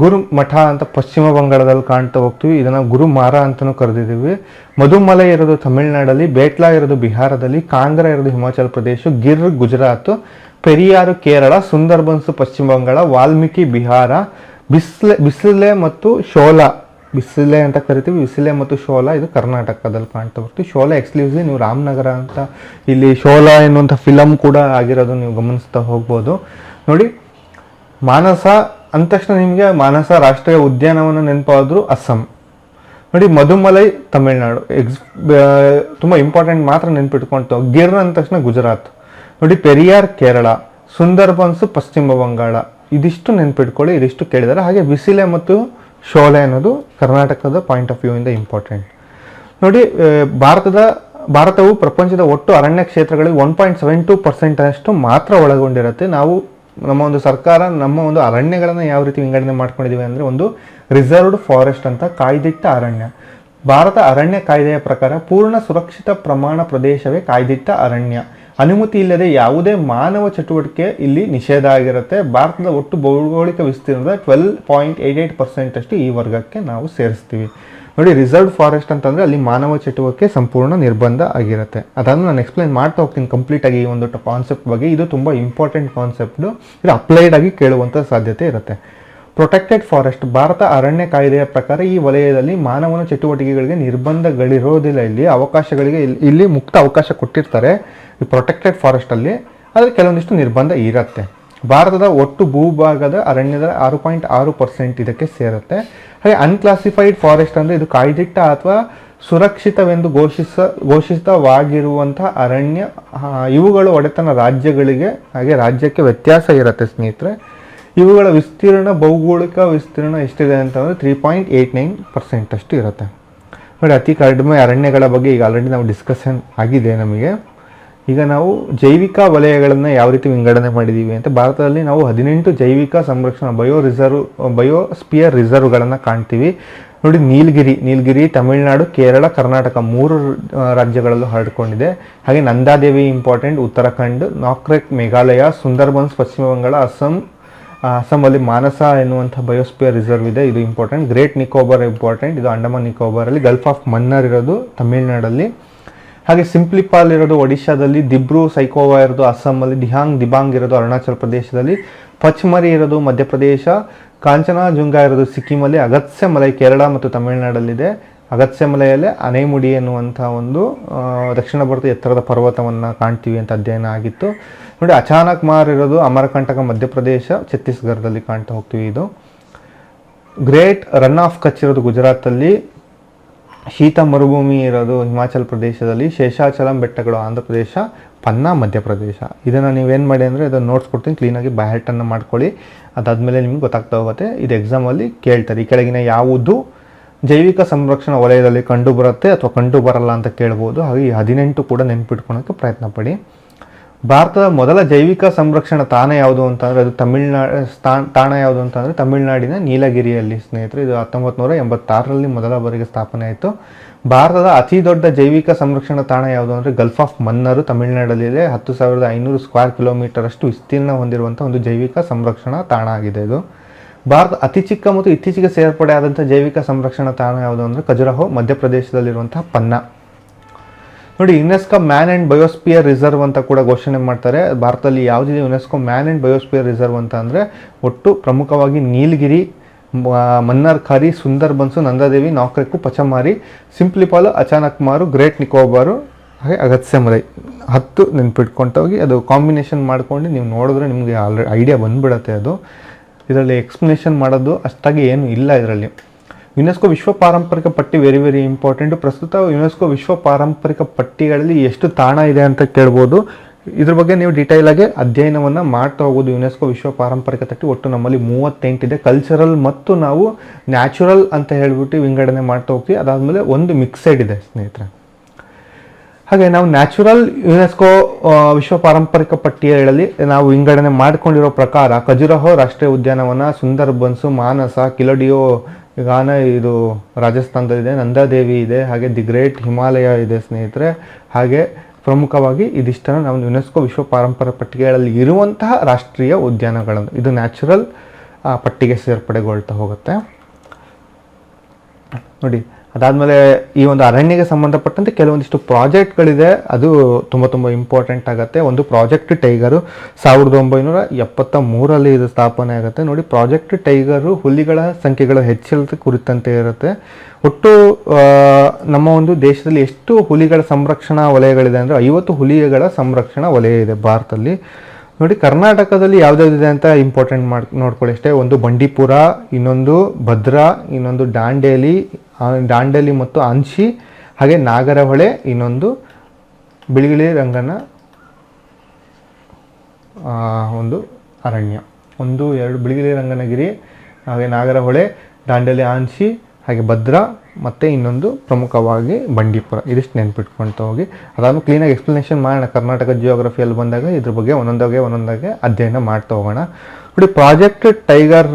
ಗುರುಮಠ ಅಂತ ಪಶ್ಚಿಮ ಬಂಗಾಳದಲ್ಲಿ ಕಾಣ್ತಾ ಹೋಗ್ತೀವಿ. ಇದನ್ನು ಗುರುಮಾರ ಅಂತಲೂ ಕರೆದಿದ್ದೀವಿ. ಮಧುಮಲೈ ಇರೋದು ತಮಿಳುನಾಡಲ್ಲಿ, ಬೇಟ್ಲಾ ಇರೋದು ಬಿಹಾರದಲ್ಲಿ, ಕಾಂಗ್ರಾ ಇರೋದು ಹಿಮಾಚಲ ಪ್ರದೇಶ, ಗಿರ್ ಗುಜರಾತ್, ಪೆರಿಯಾರು ಕೇರಳ, ಸುಂದರ್ಬನ್ಸ್ ಪಶ್ಚಿಮ ಬಂಗಾಳ, ವಾಲ್ಮೀಕಿ ಬಿಹಾರ, ಬಿಸಿಲೆ ಮತ್ತು ಶೋಲಾ, ಬಿಸಿಲೆ ಅಂತ ಕರಿತೀವಿ, ಬಿಸಿಲೆ ಮತ್ತು ಶೋಲಾ ಇದು ಕರ್ನಾಟಕದಲ್ಲಿ ಕಾಣ್ತಾ ಹೋಗ್ತೀವಿ. ಶೋಲಾ ಎಕ್ಸ್ಕ್ಲೂಸಿವ್ ನೀವು ರಾಮನಗರ ಅಂತ ಇಲ್ಲಿ ಶೋಲಾ ಎನ್ನುವಂಥ ಫಿಲಮ್ ಕೂಡ ಆಗಿರೋದು ನೀವು ಗಮನಿಸ್ತಾ ಹೋಗ್ಬೋದು ನೋಡಿ. ಮಾನಸ ಅಂದ ತಕ್ಷಣ ನಿಮಗೆ ಮಾನಸ ರಾಷ್ಟ್ರೀಯ ಉದ್ಯಾನವನ ನೆನಪಾದ್ರು ಅಸ್ಸಾಂ. ನೋಡಿ ಮಧುಮಲೈ ತಮಿಳ್ನಾಡು ತುಂಬ ಇಂಪಾರ್ಟೆಂಟ್ ಮಾತ್ರ ನೆನ್ಪಿಟ್ಕೊಂತು. ಗಿರ್ ಅಂದ ತಕ್ಷಣ ಗುಜರಾತ್. ನೋಡಿ ಪೆರಿಯಾರ್ ಕೇರಳ, ಸುಂದರ್ಬನ್ಸ್ ಪಶ್ಚಿಮ ಬಂಗಾಳ. ಇದಿಷ್ಟು ನೆನ್ಪಿಟ್ಕೊಳ್ಳಿ, ಇದಿಷ್ಟು ಕೇಳಿದ್ದಾರೆ. ಹಾಗೆ ಬಿಸಿಲೆ ಮತ್ತು ಶೋಲೆ ಅನ್ನೋದು ಕರ್ನಾಟಕದ ಪಾಯಿಂಟ್ ಆಫ್ ವ್ಯೂ ಇಂದ ಇಂಪಾರ್ಟೆಂಟ್. ನೋಡಿ ಭಾರತವು ಪ್ರಪಂಚದ ಒಟ್ಟು ಅರಣ್ಯ ಕ್ಷೇತ್ರಗಳಲ್ಲಿ 1.72% ಅಷ್ಟು ಮಾತ್ರ ಒಳಗೊಂಡಿರುತ್ತೆ. ನಮ್ಮ ಒಂದು ಸರ್ಕಾರ ನಮ್ಮ ಒಂದು ಅರಣ್ಯಗಳನ್ನು ಯಾವ ರೀತಿ ವಿಂಗಡಣೆ ಮಾಡ್ಕೊಂಡಿದ್ದೀವಿ ಅಂದರೆ, ಒಂದು ರಿಸರ್ವ್ಡ್ ಫಾರೆಸ್ಟ್ ಅಂತ, ಕಾಯ್ದಿಟ್ಟ ಅರಣ್ಯ. ಭಾರತ ಅರಣ್ಯ ಕಾಯ್ದೆಯ ಪ್ರಕಾರ ಪೂರ್ಣ ಸುರಕ್ಷಿತ ಪ್ರಮಾಣ ಪ್ರದೇಶವೇ ಕಾಯ್ದಿಟ್ಟ ಅರಣ್ಯ. ಅನುಮತಿ ಇಲ್ಲದೆ ಯಾವುದೇ ಮಾನವ ಚಟುವಟಿಕೆ ಇಲ್ಲಿ ನಿಷೇಧ ಆಗಿರುತ್ತೆ. ಭಾರತದ ಒಟ್ಟು ಭೌಗೋಳಿಕ ವಿಸ್ತೀರ್ಣದ 12.88% ಅಷ್ಟು ಈ ವರ್ಗಕ್ಕೆ ನಾವು ಸೇರಿಸ್ತೀವಿ. ನೋಡಿ, ರಿಸರ್ವ್ಡ್ ಫಾರೆಸ್ಟ್ ಅಂತಂದರೆ ಅಲ್ಲಿ ಮಾನವ ಚಟುವಟಿಕೆ ಸಂಪೂರ್ಣ ನಿರ್ಬಂಧ ಆಗಿರುತ್ತೆ. ಅದನ್ನು ನಾನು ಎಕ್ಸ್ಪ್ಲೈನ್ ಮಾಡ್ತಾ ಹೋಗ್ತೀನಿ ಕಂಪ್ಲೀಟಾಗಿ ಈ ಒಂದು ಕಾನ್ಸೆಪ್ಟ್ ಬಗ್ಗೆ. ಇದು ತುಂಬ ಇಂಪಾರ್ಟೆಂಟ್ ಕಾನ್ಸೆಪ್ಟು, ಇದು ಅಪ್ಲೈಡ್ ಆಗಿ ಕೇಳುವಂಥ ಸಾಧ್ಯತೆ ಇರುತ್ತೆ. ಪ್ರೊಟೆಕ್ಟೆಡ್ ಫಾರೆಸ್ಟ್, ಭಾರತ ಅರಣ್ಯ ಕಾಯ್ದೆಯ ಪ್ರಕಾರ ಈ ವಲಯದಲ್ಲಿ ಮಾನವನ ಚಟುವಟಿಕೆಗಳಿಗೆ ನಿರ್ಬಂಧಗಳಿರೋದಿಲ್ಲ. ಇಲ್ಲಿ ಮುಕ್ತ ಅವಕಾಶ ಕೊಟ್ಟಿರ್ತಾರೆ ಈ ಪ್ರೊಟೆಕ್ಟೆಡ್ ಫಾರೆಸ್ಟಲ್ಲಿ, ಆದರೆ ಕೆಲವೊಂದಿಷ್ಟು ನಿರ್ಬಂಧ ಇರುತ್ತೆ. ಭಾರತದ ಒಟ್ಟು ಭೂಭಾಗದ ಅರಣ್ಯದ 6.6% ಇದಕ್ಕೆ ಸೇರುತ್ತೆ. ಹಾಗೆ ಅನ್ಕ್ಲಾಸಿಫೈಡ್ ಫಾರೆಸ್ಟ್ ಅಂದರೆ ಇದು ಕಾಯ್ದಿಟ್ಟ ಅಥವಾ ಸುರಕ್ಷಿತವೆಂದು ಘೋಷಿತವಾಗಿರುವಂತಹ ಅರಣ್ಯ. ಇವುಗಳು ಒಡೆತನ ರಾಜ್ಯಗಳಿಗೆ, ಹಾಗೆ ರಾಜ್ಯಕ್ಕೆ ವ್ಯತ್ಯಾಸ ಇರುತ್ತೆ ಸ್ನೇಹಿತರೆ. ಇವುಗಳ ವಿಸ್ತೀರ್ಣ, ಭೌಗೋಳಿಕ ವಿಸ್ತೀರ್ಣ ಎಷ್ಟಿದೆ ಅಂತಂದರೆ 3.89% ಅಷ್ಟು ಇರುತ್ತೆ. ನೋಡಿ, ಅತಿ ಕಡಿಮೆ ಅರಣ್ಯಗಳ ಬಗ್ಗೆ ಈಗ ಆಲ್ರೆಡಿ ನಾವು ಡಿಸ್ಕಷನ್ ಆಗಿದೆ ನಮಗೆ. ಈಗ ನಾವು ಜೈವಿಕ ವಲಯಗಳನ್ನು ಯಾವ ರೀತಿ ವಿಂಗಡಣೆ ಮಾಡಿದ್ದೀವಿ ಅಂತ, ಭಾರತದಲ್ಲಿ ನಾವು 18 ಜೈವಿಕ ಸಂರಕ್ಷಣಾ ಬಯೋಸ್ಪಿಯರ್ ರಿಸರ್ವ್ಗಳನ್ನು ಕಾಣ್ತೀವಿ. ನೋಡಿ, ನೀಲಗಿರಿ ತಮಿಳುನಾಡು, ಕೇರಳ, ಕರ್ನಾಟಕ 3 ರಾಜ್ಯಗಳಲ್ಲೂ ಹರಡಿಕೊಂಡಿದೆ. ಹಾಗೆ ನಂದಾದೇವಿ ಇಂಪಾರ್ಟೆಂಟ್, ಉತ್ತರಾಖಂಡ್, ನಾಕ್ರೆಕ್ ಮೇಘಾಲಯ, ಸುಂದರ್ಬನ್ಸ್ ಪಶ್ಚಿಮ ಬಂಗಾಳ, ಅಸ್ಸಾಮಲ್ಲಿ ಮಾನಸ ಎನ್ನುವಂಥ ಬಯೋಸ್ಪಿಯರ್ ರಿಸರ್ವ್ ಇದೆ, ಇದು ಇಂಪಾರ್ಟೆಂಟ್. ಗ್ರೇಟ್ ನಿಕೋಬಾರ್ ಇಂಪಾರ್ಟೆಂಟ್, ಇದು ಅಂಡಮಾನ್ ನಿಕೋಬಾರಲ್ಲಿ. ಗಲ್ಫ್ ಆಫ್ ಮನ್ನಾರ್ ಇರೋದು ತಮಿಳುನಾಡಲ್ಲಿ. ಹಾಗೆ ಸಿಂಪ್ಲಿಪಾಲ್ ಇರೋದು ಒಡಿಶಾದಲ್ಲಿ, ದಿಬ್ರು ಸೈಕೋವಾ ಇರೋದು ಅಸ್ಸಾಮಲ್ಲಿ, ದಿಬಾಂಗ್ ಇರೋದು ಅರುಣಾಚಲ ಪ್ರದೇಶದಲ್ಲಿ, ಪಚ್ಮರಿ ಇರೋದು ಮಧ್ಯಪ್ರದೇಶ, ಕಾಂಚನಜುಂಗ ಇರೋದು ಸಿಕ್ಕಿಮಲ್ಲಿ, ಅಗತ್ಯ ಮಲೈ ಕೇರಳ ಮತ್ತು ತಮಿಳುನಾಡಲ್ಲಿದೆ. ಅಗತ್ಯ ಮಲೆಯಲ್ಲೇ ಅನೈಮುಡಿ ಎನ್ನುವಂಥ ಒಂದು ದಕ್ಷಿಣ ಭಾರತ ಎತ್ತರದ ಪರ್ವತವನ್ನು ಕಾಣ್ತೀವಿ ಅಂತ ಅಧ್ಯಯನ ಆಗಿತ್ತು. ನೋಡಿ, ಅಚಾನಕ್ ಮಾರ್ ಇರೋದು ಅಮರಕಂಟಕ ಮಧ್ಯಪ್ರದೇಶ, ಛತ್ತೀಸ್ಗಢದಲ್ಲಿ ಕಾಣ್ತಾ ಹೋಗ್ತೀವಿ. ಇದು ಗ್ರೇಟ್ ರನ್ ಆಫ್ ಕಚ್ ಇರೋದು ಗುಜರಾತಲ್ಲಿ, ಶೀತ ಮರುಭೂಮಿ ಇರೋದು ಹಿಮಾಚಲ ಪ್ರದೇಶದಲ್ಲಿ, ಶೇಷಾಚಲಂ ಬೆಟ್ಟಗಳು ಆಂಧ್ರ ಪ್ರದೇಶ, ಪನ್ನಾ ಮಧ್ಯಪ್ರದೇಶ. ಇದನ್ನು ನೀವೇನು ಮಾಡಿ ಅಂದರೆ ಇದನ್ನು ನೋಟ್ಸ್ ಕೊಡ್ತೀನಿ, ಕ್ಲೀನಾಗಿ ಬ್ಯಾಟನ್ನು ಮಾಡ್ಕೊಳ್ಳಿ. ಅದಾದಮೇಲೆ ನಿಮ್ಗೆ ಗೊತ್ತಾಗ್ತಾ ಹೋಗುತ್ತೆ. ಇದು ಎಕ್ಸಾಮಲ್ಲಿ ಕೇಳ್ತಾರೆ, ಈ ಕೆಳಗಿನ ಯಾವುದು ಜೈವಿಕ ಸಂರಕ್ಷಣಾ ವಲಯದಲ್ಲಿ ಕಂಡು ಬರುತ್ತೆ ಅಥವಾ ಕಂಡು ಬರಲ್ಲ ಅಂತ ಕೇಳ್ಬೋದು. ಹಾಗೆ ಈ 18 ಕೂಡ ನೆನ್ಪಿಟ್ಕೊಳೋಕ್ಕೆ ಪ್ರಯತ್ನ ಪಡಿ. ಭಾರತದ ಮೊದಲ ಜೈವಿಕ ಸಂರಕ್ಷಣಾ ತಾಣ ಯಾವುದು ಅಂತಂದರೆ ಅದು ತಾಣ ಯಾವುದು ಅಂತಂದರೆ ತಮಿಳುನಾಡಿನ ನೀಲಗಿರಿಯಲ್ಲಿ ಸ್ನೇಹಿತರೆ. ಇದು 1986ರಲ್ಲಿ ಮೊದಲ ಬಾರಿಗೆ ಸ್ಥಾಪನೆ ಆಯಿತು. ಭಾರತದ ಅತಿ ದೊಡ್ಡ ಜೈವಿಕ ಸಂರಕ್ಷಣಾ ತಾಣ ಯಾವುದು ಅಂದರೆ ಗಲ್ಫ್ ಆಫ್ ಮನ್ನಾರು ತಮಿಳುನಾಡಲ್ಲಿದೆ. 10,500 ಸ್ಕ್ವೇರ್ ಕಿಲೋಮೀಟರ್ ಅಷ್ಟು ವಿಸ್ತೀರ್ಣ ಹೊಂದಿರುವಂಥ ಒಂದು ಜೈವಿಕ ಸಂರಕ್ಷಣಾ ತಾಣ ಆಗಿದೆ ಇದು. ಭಾರತ ಅತಿ ಚಿಕ್ಕ ಮತ್ತು ಇತ್ತೀಚೆಗೆ ಸೇರ್ಪಡೆ ಆದಂಥ ಜೈವಿಕ ಸಂರಕ್ಷಣಾ ತಾಣ ಯಾವುದು ಅಂದರೆ ಖಜುರಾಹೋ ಮಧ್ಯಪ್ರದೇಶದಲ್ಲಿರುವಂತಹ ಪನ್ನಾ. ನೋಡಿ, UNESCO man and biosphere reserve ಅಂತ ಕೂಡ ಘೋಷಣೆ ಮಾಡ್ತಾರೆ. ಭಾರತದಲ್ಲಿ ಯಾವುದಿದೆ UNESCO man and biosphere reserve ಅಂತ ಅಂದರೆ ಒಟ್ಟು ಪ್ರಮುಖವಾಗಿ ನೀಲಗಿರಿ, ಮನ್ನಾರ್ ಖಾರಿ, ಸುಂದರ್ಬನ್ಸು, ನಂದಾದೇವಿ, ನಾಕ್ರೆಕ್ಕು, ಪಚಮಾರಿ, ಸಿಂಪ್ಲಿಪಾಲು, ಅಚಾನಕ್ ಮಾರು, ಗ್ರೇಟ್ ನಿಕೋಬಾರು, ಹಾಗೆ ಅಗತ್ಯ ಮಲೈ 10 ನೆನ್ಪಿಟ್ಕೊಂಡೋಗಿ ಅದು ಕಾಂಬಿನೇಷನ್ ಮಾಡ್ಕೊಂಡು ನೀವು ನೋಡಿದ್ರೆ ನಿಮಗೆ ಆಲ್ರೆಡಿ ಐಡಿಯಾ ಬಂದುಬಿಡುತ್ತೆ. ಅದು ಇದರಲ್ಲಿ ಎಕ್ಸ್ಪ್ಲನೇಷನ್ ಮಾಡೋದು ಅಷ್ಟಾಗಿ ಏನು ಇಲ್ಲ ಇದರಲ್ಲಿ. ಯುನೆಸ್ಕೋ ವಿಶ್ವ ಪಾರಂಪರಿಕ ಪಟ್ಟಿ ವೆರಿ ವೆರಿ ಇಂಪಾರ್ಟೆಂಟು. ಪ್ರಸ್ತುತ ಯುನೆಸ್ಕೋ ವಿಶ್ವ ಪಾರಂಪರಿಕ ಪಟ್ಟಿಗಳಲ್ಲಿ ಎಷ್ಟು ತಾಣ ಇದೆ ಅಂತ ಕೇಳ್ಬೋದು. ಇದ್ರ ಬಗ್ಗೆ ನೀವು ಡೀಟೇಲಾಗಿ ಅಧ್ಯಯನವನ್ನು ಮಾಡ್ತಾ ಹೋಗೋದು. ಯುನೆಸ್ಕೋ ವಿಶ್ವ ಪಾರಂಪರಿಕ ಪಟ್ಟಿ ಒಟ್ಟು ನಮ್ಮಲ್ಲಿ 38 ಇದೆ. ಕಲ್ಚರಲ್ ಮತ್ತು ನಾವು ನ್ಯಾಚುರಲ್ ಅಂತ ಹೇಳ್ಬಿಟ್ಟು ವಿಂಗಡಣೆ ಮಾಡ್ತಾ ಹೋಗ್ತೀವಿ. ಅದಾದಮೇಲೆ ಒಂದು ಮಿಕ್ಸೆಡ್ ಇದೆ ಸ್ನೇಹಿತರೆ. ಹಾಗೆ ನಾವು ನ್ಯಾಚುರಲ್ ಯುನೆಸ್ಕೋ ವಿಶ್ವ ಪಾರಂಪರಿಕ ಪಟ್ಟಿಯಲ್ಲಿ ನಾವು ವಿಂಗಡಣೆ ಮಾಡಿಕೊಂಡಿರೋ ಪ್ರಕಾರ ಖಜುರಾಹೋ ರಾಷ್ಟ್ರೀಯ ಉದ್ಯಾನವನ, ಸುಂದರ್ಬನ್ಸು, ಮಾನಸ, ಕಿಲಡಿಯೋ ಗಾನ ಇದು ರಾಜಸ್ಥಾನದಲ್ಲಿದೆ, ನಂದಾದೇವಿ ಇದೆ, ಹಾಗೆ ದಿ ಗ್ರೇಟ್ ಹಿಮಾಲಯ ಇದೆ ಸ್ನೇಹಿತರೆ. ಹಾಗೆ ಪ್ರಮುಖವಾಗಿ ಇದಿಷ್ಟನ್ನು ನಾವು ಯುನೆಸ್ಕೋ ವಿಶ್ವ ಪಾರಂಪರಿಕ ಪಟ್ಟಿಗೆಗಳಲ್ಲಿ ಇರುವಂತಹ ರಾಷ್ಟ್ರೀಯ ಉದ್ಯಾನಗಳನ್ನು ಇದು ನ್ಯಾಚುರಲ್ ಪಟ್ಟಿಗೆ ಸೇರ್ಪಡೆಗೊಳ್ತಾ ಹೋಗುತ್ತೆ. ನೋಡಿ, ಅದಾದಮೇಲೆ ಈ ಒಂದು ಅರಣ್ಯಕ್ಕೆ ಸಂಬಂಧಪಟ್ಟಂತೆ ಕೆಲವೊಂದಿಷ್ಟು ಪ್ರಾಜೆಕ್ಟ್ಗಳಿದೆ, ಅದು ತುಂಬ ಇಂಪಾರ್ಟೆಂಟ್ ಆಗುತ್ತೆ. ಒಂದು ಪ್ರಾಜೆಕ್ಟ್ ಟೈಗರು 1973ರಲ್ಲಿ ಇದು ಸ್ಥಾಪನೆ ಆಗುತ್ತೆ. ನೋಡಿ, ಪ್ರಾಜೆಕ್ಟ್ ಟೈಗರು ಹುಲಿಗಳ ಸಂಖ್ಯೆಗಳ ಹೆಚ್ಚಳದ ಕುರಿತಂತೆ ಇರುತ್ತೆ. ಒಟ್ಟು ನಮ್ಮ ಒಂದು ದೇಶದಲ್ಲಿ ಎಷ್ಟು ಹುಲಿಗಳ ಸಂರಕ್ಷಣಾ ವಲಯಗಳಿದೆ ಅಂದರೆ 50 ಹುಲಿಗಳ ಸಂರಕ್ಷಣಾ ವಲಯ ಇದೆ ಭಾರತದಲ್ಲಿ. ನೋಡಿ, ಕರ್ನಾಟಕದಲ್ಲಿ ಯಾವ್ದಾವ್ದಿದೆ ಅಂತ ಇಂಪಾರ್ಟೆಂಟ್ ನೋಡ್ಕೊಳ್ಳಿ ಅಷ್ಟೇ. ಒಂದು ಬಂಡೀಪುರ, ಇನ್ನೊಂದು ಭದ್ರಾ, ಇನ್ನೊಂದು ದಾಂಡೇಲಿ ಮತ್ತು ಆಂಶಿ, ಹಾಗೆ ನಾಗರಹೊಳೆ, ಇನ್ನೊಂದು ಬಿಳಿಗಿರಿ ರಂಗನ ಒಂದು ಅರಣ್ಯ. 1, 2 ಬಿಳಿಗಿರಿ ರಂಗನಗಿರಿ, ಹಾಗೆ ನಾಗರಹೊಳೆ, ದಾಂಡೇಲಿ, ಆಂಶಿ, ಹಾಗೆ ಭದ್ರಾ, ಮತ್ತು ಇನ್ನೊಂದು ಪ್ರಮುಖವಾಗಿ ಬಂಡೀಪುರ. ಇದಿಷ್ಟು ನೆನ್ಪಿಟ್ಕೊಳ್ತಾ ಹೋಗಿ. ಅದಾದ್ಮೇಲೆ ಕ್ಲೀನಾಗಿ ಎಕ್ಸ್ಪ್ಲನೇಷನ್ ಮಾಡೋಣ. ಕರ್ನಾಟಕ ಜಿಯೋಗ್ರಫಿಯಲ್ಲಿ ಬಂದಾಗ ಇದ್ರ ಬಗ್ಗೆ ಒಂದೊಂದಾಗೆ ಅಧ್ಯಯನ ಮಾಡ್ತಾ ಹೋಗೋಣ. ನೋಡಿ, ಪ್ರಾಜೆಕ್ಟ್ ಟೈಗರ್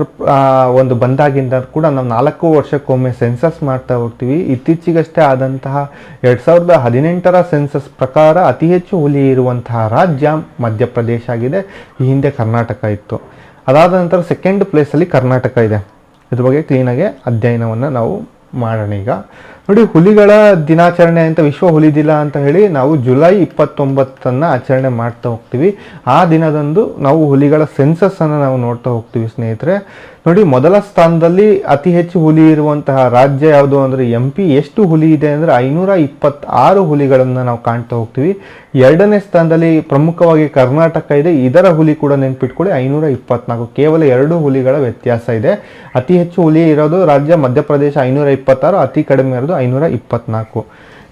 ಒಂದು ಬಂದಾಗಿಂದ ಕೂಡ ನಾವು 4 ವರ್ಷಕ್ಕೊಮ್ಮೆ ಸೆನ್ಸಸ್ ಮಾಡ್ತಾ ಹೋಗ್ತೀವಿ. ಇತ್ತೀಚೆಗಷ್ಟೇ ಆದಂತಹ 2018ರ ಸೆನ್ಸಸ್ ಪ್ರಕಾರ ಅತಿ ಹೆಚ್ಚು ಹುಲಿ ಇರುವಂತಹ ರಾಜ್ಯ ಮಧ್ಯಪ್ರದೇಶ ಆಗಿದೆ. ಈ ಹಿಂದೆ ಕರ್ನಾಟಕ ಇತ್ತು. ಅದಾದ ನಂತರ ಸೆಕೆಂಡ್ ಪ್ಲೇಸಲ್ಲಿ ಕರ್ನಾಟಕ ಇದೆ. ಇದ್ರ ಬಗ್ಗೆ ಕ್ಲೀನಾಗಿ ಅಧ್ಯಯನವನ್ನು ನಾವು ಮಾಡೋಣ. ಈಗ ನೋಡಿ, ಹುಲಿಗಳ ದಿನಾಚರಣೆ ಅಂತ ವಿಶ್ವ ಹುಲಿ ದಿನ ಅಂತ ಹೇಳಿ ನಾವು ಜುಲೈ 29 ಆಚರಣೆ ಮಾಡ್ತಾ ಹೋಗ್ತೀವಿ. ಆ ದಿನದಂದು ನಾವು ಹುಲಿಗಳ ಸೆನ್ಸಸ್ಸನ್ನು ನಾವು ನೋಡ್ತಾ ಹೋಗ್ತೀವಿ ಸ್ನೇಹಿತರೆ. ನೋಡಿ, ಮೊದಲ ಸ್ಥಾನದಲ್ಲಿ ಅತಿ ಹೆಚ್ಚು ಹುಲಿ ಇರುವಂತಹ ರಾಜ್ಯ ಯಾವುದು ಅಂದರೆ MP. ಎಷ್ಟು ಹುಲಿ ಇದೆ ಅಂದರೆ 526 ಹುಲಿಗಳನ್ನು ನಾವು ಕಾಣ್ತಾ ಹೋಗ್ತೀವಿ. ಎರಡನೇ ಸ್ಥಾನದಲ್ಲಿ ಪ್ರಮುಖವಾಗಿ ಕರ್ನಾಟಕ ಇದೆ. ಇದರ ಹುಲಿ ಕೂಡ ನೆನ್ಪಿಟ್ಕೊಳ್ಳಿ 524, ಕೇವಲ 2 ಹುಲಿಗಳ ವ್ಯತ್ಯಾಸ ಇದೆ. ಅತಿ ಹೆಚ್ಚು ಹುಲಿ ಇರೋದು ರಾಜ್ಯ ಮಧ್ಯಪ್ರದೇಶ 526, ಅತಿ ಕಡಿಮೆ ಇರೋದು 524.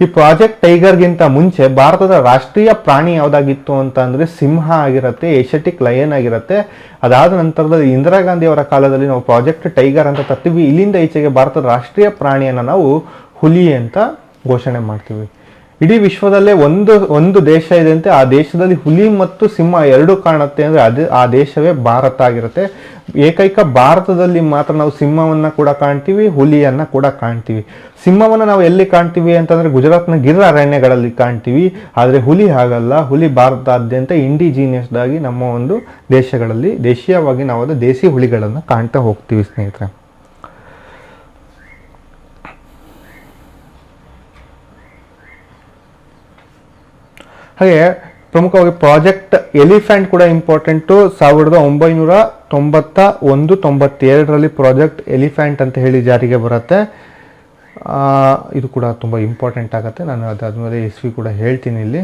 ಈ ಪ್ರಾಜೆಕ್ಟ್ ಟೈಗರ್ಗಿಂತ ಮುಂಚೆ ಭಾರತದ ರಾಷ್ಟ್ರೀಯ ಪ್ರಾಣಿ ಯಾವುದಾಗಿತ್ತು ಅಂತ ಅಂದರೆ ಸಿಂಹ ಆಗಿರುತ್ತೆ, ಏಷ್ಯಾಟಿಕ್ ಲಯನ್ ಆಗಿರುತ್ತೆ. ಅದಾದ ನಂತರದಲ್ಲಿ ಇಂದಿರಾ ಗಾಂಧಿ ಅವರ ಕಾಲದಲ್ಲಿ ನಾವು ಪ್ರಾಜೆಕ್ಟ್ ಟೈಗರ್ ಅಂತ ತರ್ತೀವಿ. ಇಲ್ಲಿಂದ ಈಚೆಗೆ ಭಾರತದ ರಾಷ್ಟ್ರೀಯ ಪ್ರಾಣಿಯನ್ನು ನಾವು ಹುಲಿ ಅಂತ ಘೋಷಣೆ ಮಾಡ್ತೀವಿ. ಇಡೀ ವಿಶ್ವದಲ್ಲೇ ಒಂದು ದೇಶ ಇದೆ ಅಂತೆ, ಆ ದೇಶದಲ್ಲಿ ಹುಲಿ ಮತ್ತು ಸಿಂಹ ಎರಡೂ ಕಾಣುತ್ತೆ ಅಂದರೆ ಆ ದೇಶವೇ ಭಾರತ ಆಗಿರುತ್ತೆ. ಏಕೈಕ ಭಾರತದಲ್ಲಿ ಮಾತ್ರ ನಾವು ಸಿಂಹವನ್ನು ಕೂಡ ಕಾಣ್ತೀವಿ, ಹುಲಿಯನ್ನು ಕೂಡ ಕಾಣ್ತೀವಿ. ಸಿಂಹವನ್ನು ನಾವು ಎಲ್ಲಿ ಕಾಣ್ತೀವಿ ಅಂತಂದರೆ ಗುಜರಾತ್ನ ಗಿರ್ ಅರಣ್ಯಗಳಲ್ಲಿ ಕಾಣ್ತೀವಿ. ಆದರೆ ಹುಲಿ ಹಾಗಲ್ಲ. ಹುಲಿ ಭಾರತಾದ್ಯಂತ ಇಂಡಿಜಿನಿಯಸ್ ಆಗಿ ನಮ್ಮ ಒಂದು ದೇಶಗಳಲ್ಲಿ ದೇಶೀಯವಾಗಿ ನಾವು ಅದು ದೇಸಿ ಹುಲಿಗಳನ್ನು ಕಾಣ್ತಾ ಹೋಗ್ತೀವಿ ಸ್ನೇಹಿತರೆ. ಹಾಗೆ ಪ್ರಮುಖವಾಗಿ ಪ್ರಾಜೆಕ್ಟ್ ಎಲಿಫೆಂಟ್ ಕೂಡ ಇಂಪಾರ್ಟೆಂಟು. 1991-92ರಲ್ಲಿ ಪ್ರಾಜೆಕ್ಟ್ ಎಲಿಫೆಂಟ್ ಅಂತ ಹೇಳಿ ಜಾರಿಗೆ ಬರುತ್ತೆ. ಇದು ಕೂಡ ತುಂಬ ಇಂಪಾರ್ಟೆಂಟ್ ಆಗುತ್ತೆ. ನಾನು ಅದಾದಮೇಲೆ ಇಸ್ವಿ ಕೂಡ ಹೇಳ್ತೀನಿ. ಇಲ್ಲಿ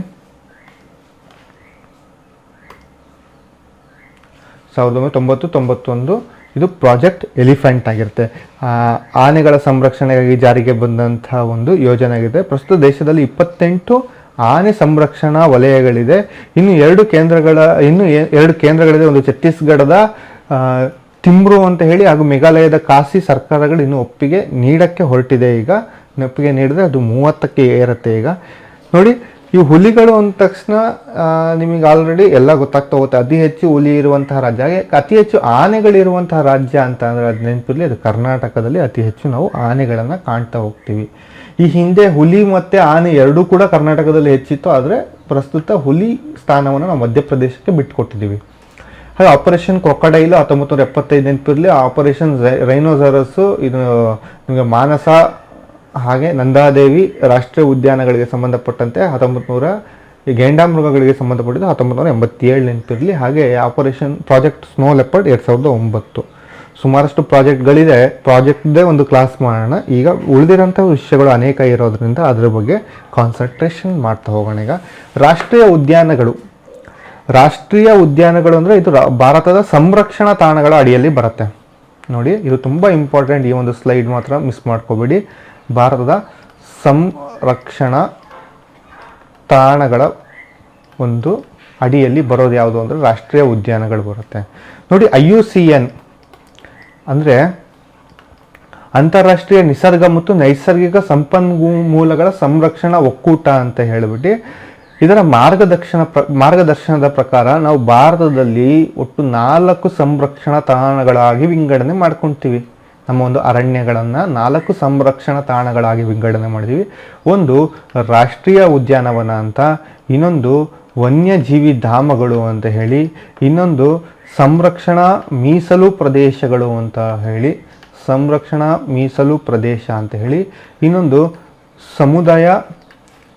1990-91 ಇದು ಪ್ರಾಜೆಕ್ಟ್ ಎಲಿಫೆಂಟ್ ಆಗಿರುತ್ತೆ. ಆನೆಗಳ ಸಂರಕ್ಷಣೆಗಾಗಿ ಜಾರಿಗೆ ಬಂದಂಥ ಒಂದು ಯೋಜನೆ ಆಗಿದೆ. ಪ್ರಸ್ತುತ ದೇಶದಲ್ಲಿ 28 ಆನೆ ಸಂರಕ್ಷಣಾ ವಲಯಗಳಿದೆ. ಇನ್ನು 2 ಕೇಂದ್ರಗಳಿದೆ. ಒಂದು ಛತ್ತೀಸ್ಗಢದ ತಿಮ್ರು ಅಂತ ಹೇಳಿ ಹಾಗೂ ಮೇಘಾಲಯದ ಕಾಸಿ ಸರ್ಕಾರಗಳು ಇನ್ನು ಒಪ್ಪಿಗೆ ನೀಡಕ್ಕೆ ಹೊರಟಿದೆ. ಈಗ ಒಪ್ಪಿಗೆ ನೀಡಿದ್ರೆ ಅದು 30ಕ್ಕೆ ಏರುತ್ತೆ. ಈಗ ನೋಡಿ, ಈ ಹುಲಿಗಳು ಅಂದ ತಕ್ಷಣ ನಿಮಗೆ ಆಲ್ರೆಡಿ ಎಲ್ಲ ಗೊತ್ತಾಗ್ತಾ ಹೋಗುತ್ತೆ. ಅತಿ ಹೆಚ್ಚು ಹುಲಿ ಇರುವಂತಹ ರಾಜ್ಯ, ಹಾಗೆ ಅತಿ ಹೆಚ್ಚು ಆನೆಗಳಿರುವಂತಹ ರಾಜ್ಯ ಅಂತ ಅಂದರೆ ಅದು ನೆನಪಿರಲಿ, ಅದು ಕರ್ನಾಟಕದಲ್ಲಿ ಅತಿ ಹೆಚ್ಚು ನಾವು ಆನೆಗಳನ್ನು ಕಾಣ್ತಾ ಹೋಗ್ತೀವಿ. ಈ ಹಿಂದೆ ಹುಲಿ ಮತ್ತು ಆನೆ ಎರಡೂ ಕೂಡ ಕರ್ನಾಟಕದಲ್ಲಿ ಹೆಚ್ಚಿತ್ತು. ಆದರೆ ಪ್ರಸ್ತುತ ಹುಲಿ ಸ್ಥಾನವನ್ನು ನಾವು ಮಧ್ಯಪ್ರದೇಶಕ್ಕೆ ಬಿಟ್ಟುಕೊಟ್ಟಿದ್ದೀವಿ. ಹಾಗೆ ಆಪರೇಷನ್ ಕ್ರೊಕೊಡೈಲ್ 1975 ನೆನಪಿರಲಿ. ಆಪರೇಷನ್ ರೈನೋಸರಸ್ಸು ಇದು ನಿಮಗೆ ಮಾನಸ ಹಾಗೆ ನಂದಾದೇವಿ ರಾಷ್ಟ್ರೀಯ ಉದ್ಯಾನಗಳಿಗೆ ಸಂಬಂಧಪಟ್ಟಂತೆ 1900, ಈ ಗೆಂಡಾಮೃಗಗಳಿಗೆ ಸಂಬಂಧಪಟ್ಟಿದ್ದು 1987 ನೆನಪಿರಲಿ. ಹಾಗೆ ಆಪರೇಷನ್ ಪ್ರಾಜೆಕ್ಟ್ ಸ್ನೋ ಲೆಪರ್ಡ್ 2009. ಸುಮಾರಷ್ಟು ಪ್ರಾಜೆಕ್ಟ್ಗಳಿದೆ. ಪ್ರಾಜೆಕ್ಟ್ದೇ ಒಂದು ಕ್ಲಾಸ್ ಮಾಡೋಣ. ಈಗ ಉಳಿದಿರೋಂಥ ವಿಷಯಗಳು ಅನೇಕ ಇರೋದ್ರಿಂದ ಅದರ ಬಗ್ಗೆ ಕಾನ್ಸಂಟ್ರೇಷನ್ ಮಾಡ್ತಾ ಹೋಗೋಣ. ಈಗ ರಾಷ್ಟ್ರೀಯ ಉದ್ಯಾನಗಳು ಅಂದರೆ ಇದು ಭಾರತದ ಸಂರಕ್ಷಣಾ ತಾಣಗಳ ಅಡಿಯಲ್ಲಿ ಬರುತ್ತೆ. ನೋಡಿ, ಇದು ತುಂಬ ಇಂಪಾರ್ಟೆಂಟ್. ಈ ಒಂದು ಸ್ಲೈಡ್ ಮಾತ್ರ ಮಿಸ್ ಮಾಡ್ಕೋಬೇಡಿ. ಭಾರತದ ಸಂರಕ್ಷಣಾ ತಾಣಗಳ ಒಂದು ಅಡಿಯಲ್ಲಿ ಬರೋದು ಯಾವುದು ಅಂದರೆ ರಾಷ್ಟ್ರೀಯ ಉದ್ಯಾನಗಳು ಬರುತ್ತೆ. ನೋಡಿ, IUCN ಅಂದರೆ ಅಂತಾರಾಷ್ಟ್ರೀಯ ನಿಸರ್ಗ ಮತ್ತು ನೈಸರ್ಗಿಕ ಸಂಪನ್ಮೂಲಗಳ ಸಂರಕ್ಷಣಾ ಒಕ್ಕೂಟ ಅಂತ ಹೇಳಿಬಿಟ್ಟು ಇದರ ಮಾರ್ಗದರ್ಶನದ ಪ್ರಕಾರ ನಾವು ಭಾರತದಲ್ಲಿ ಒಟ್ಟು 4 ಸಂರಕ್ಷಣಾ ತಾಣಗಳಾಗಿ ವಿಂಗಡಣೆ ಮಾಡ್ಕೊಳ್ತೀವಿ. ನಮ್ಮ ಒಂದು ಅರಣ್ಯಗಳನ್ನು 4 ಸಂರಕ್ಷಣಾ ತಾಣಗಳಾಗಿ ವಿಂಗಡಣೆ ಮಾಡಿದ್ದೀವಿ. ಒಂದು ರಾಷ್ಟ್ರೀಯ ಉದ್ಯಾನವನ ಅಂತ, ಇನ್ನೊಂದು ವನ್ಯಜೀವಿ ಧಾಮಗಳು ಅಂತ ಹೇಳಿ, ಇನ್ನೊಂದು ಸಂರಕ್ಷಣಾ ಮೀಸಲು ಪ್ರದೇಶಗಳು ಅಂತ ಹೇಳಿ, ಸಂರಕ್ಷಣಾ ಮೀಸಲು ಪ್ರದೇಶ ಅಂತ ಹೇಳಿ, ಇನ್ನೊಂದು ಸಮುದಾಯ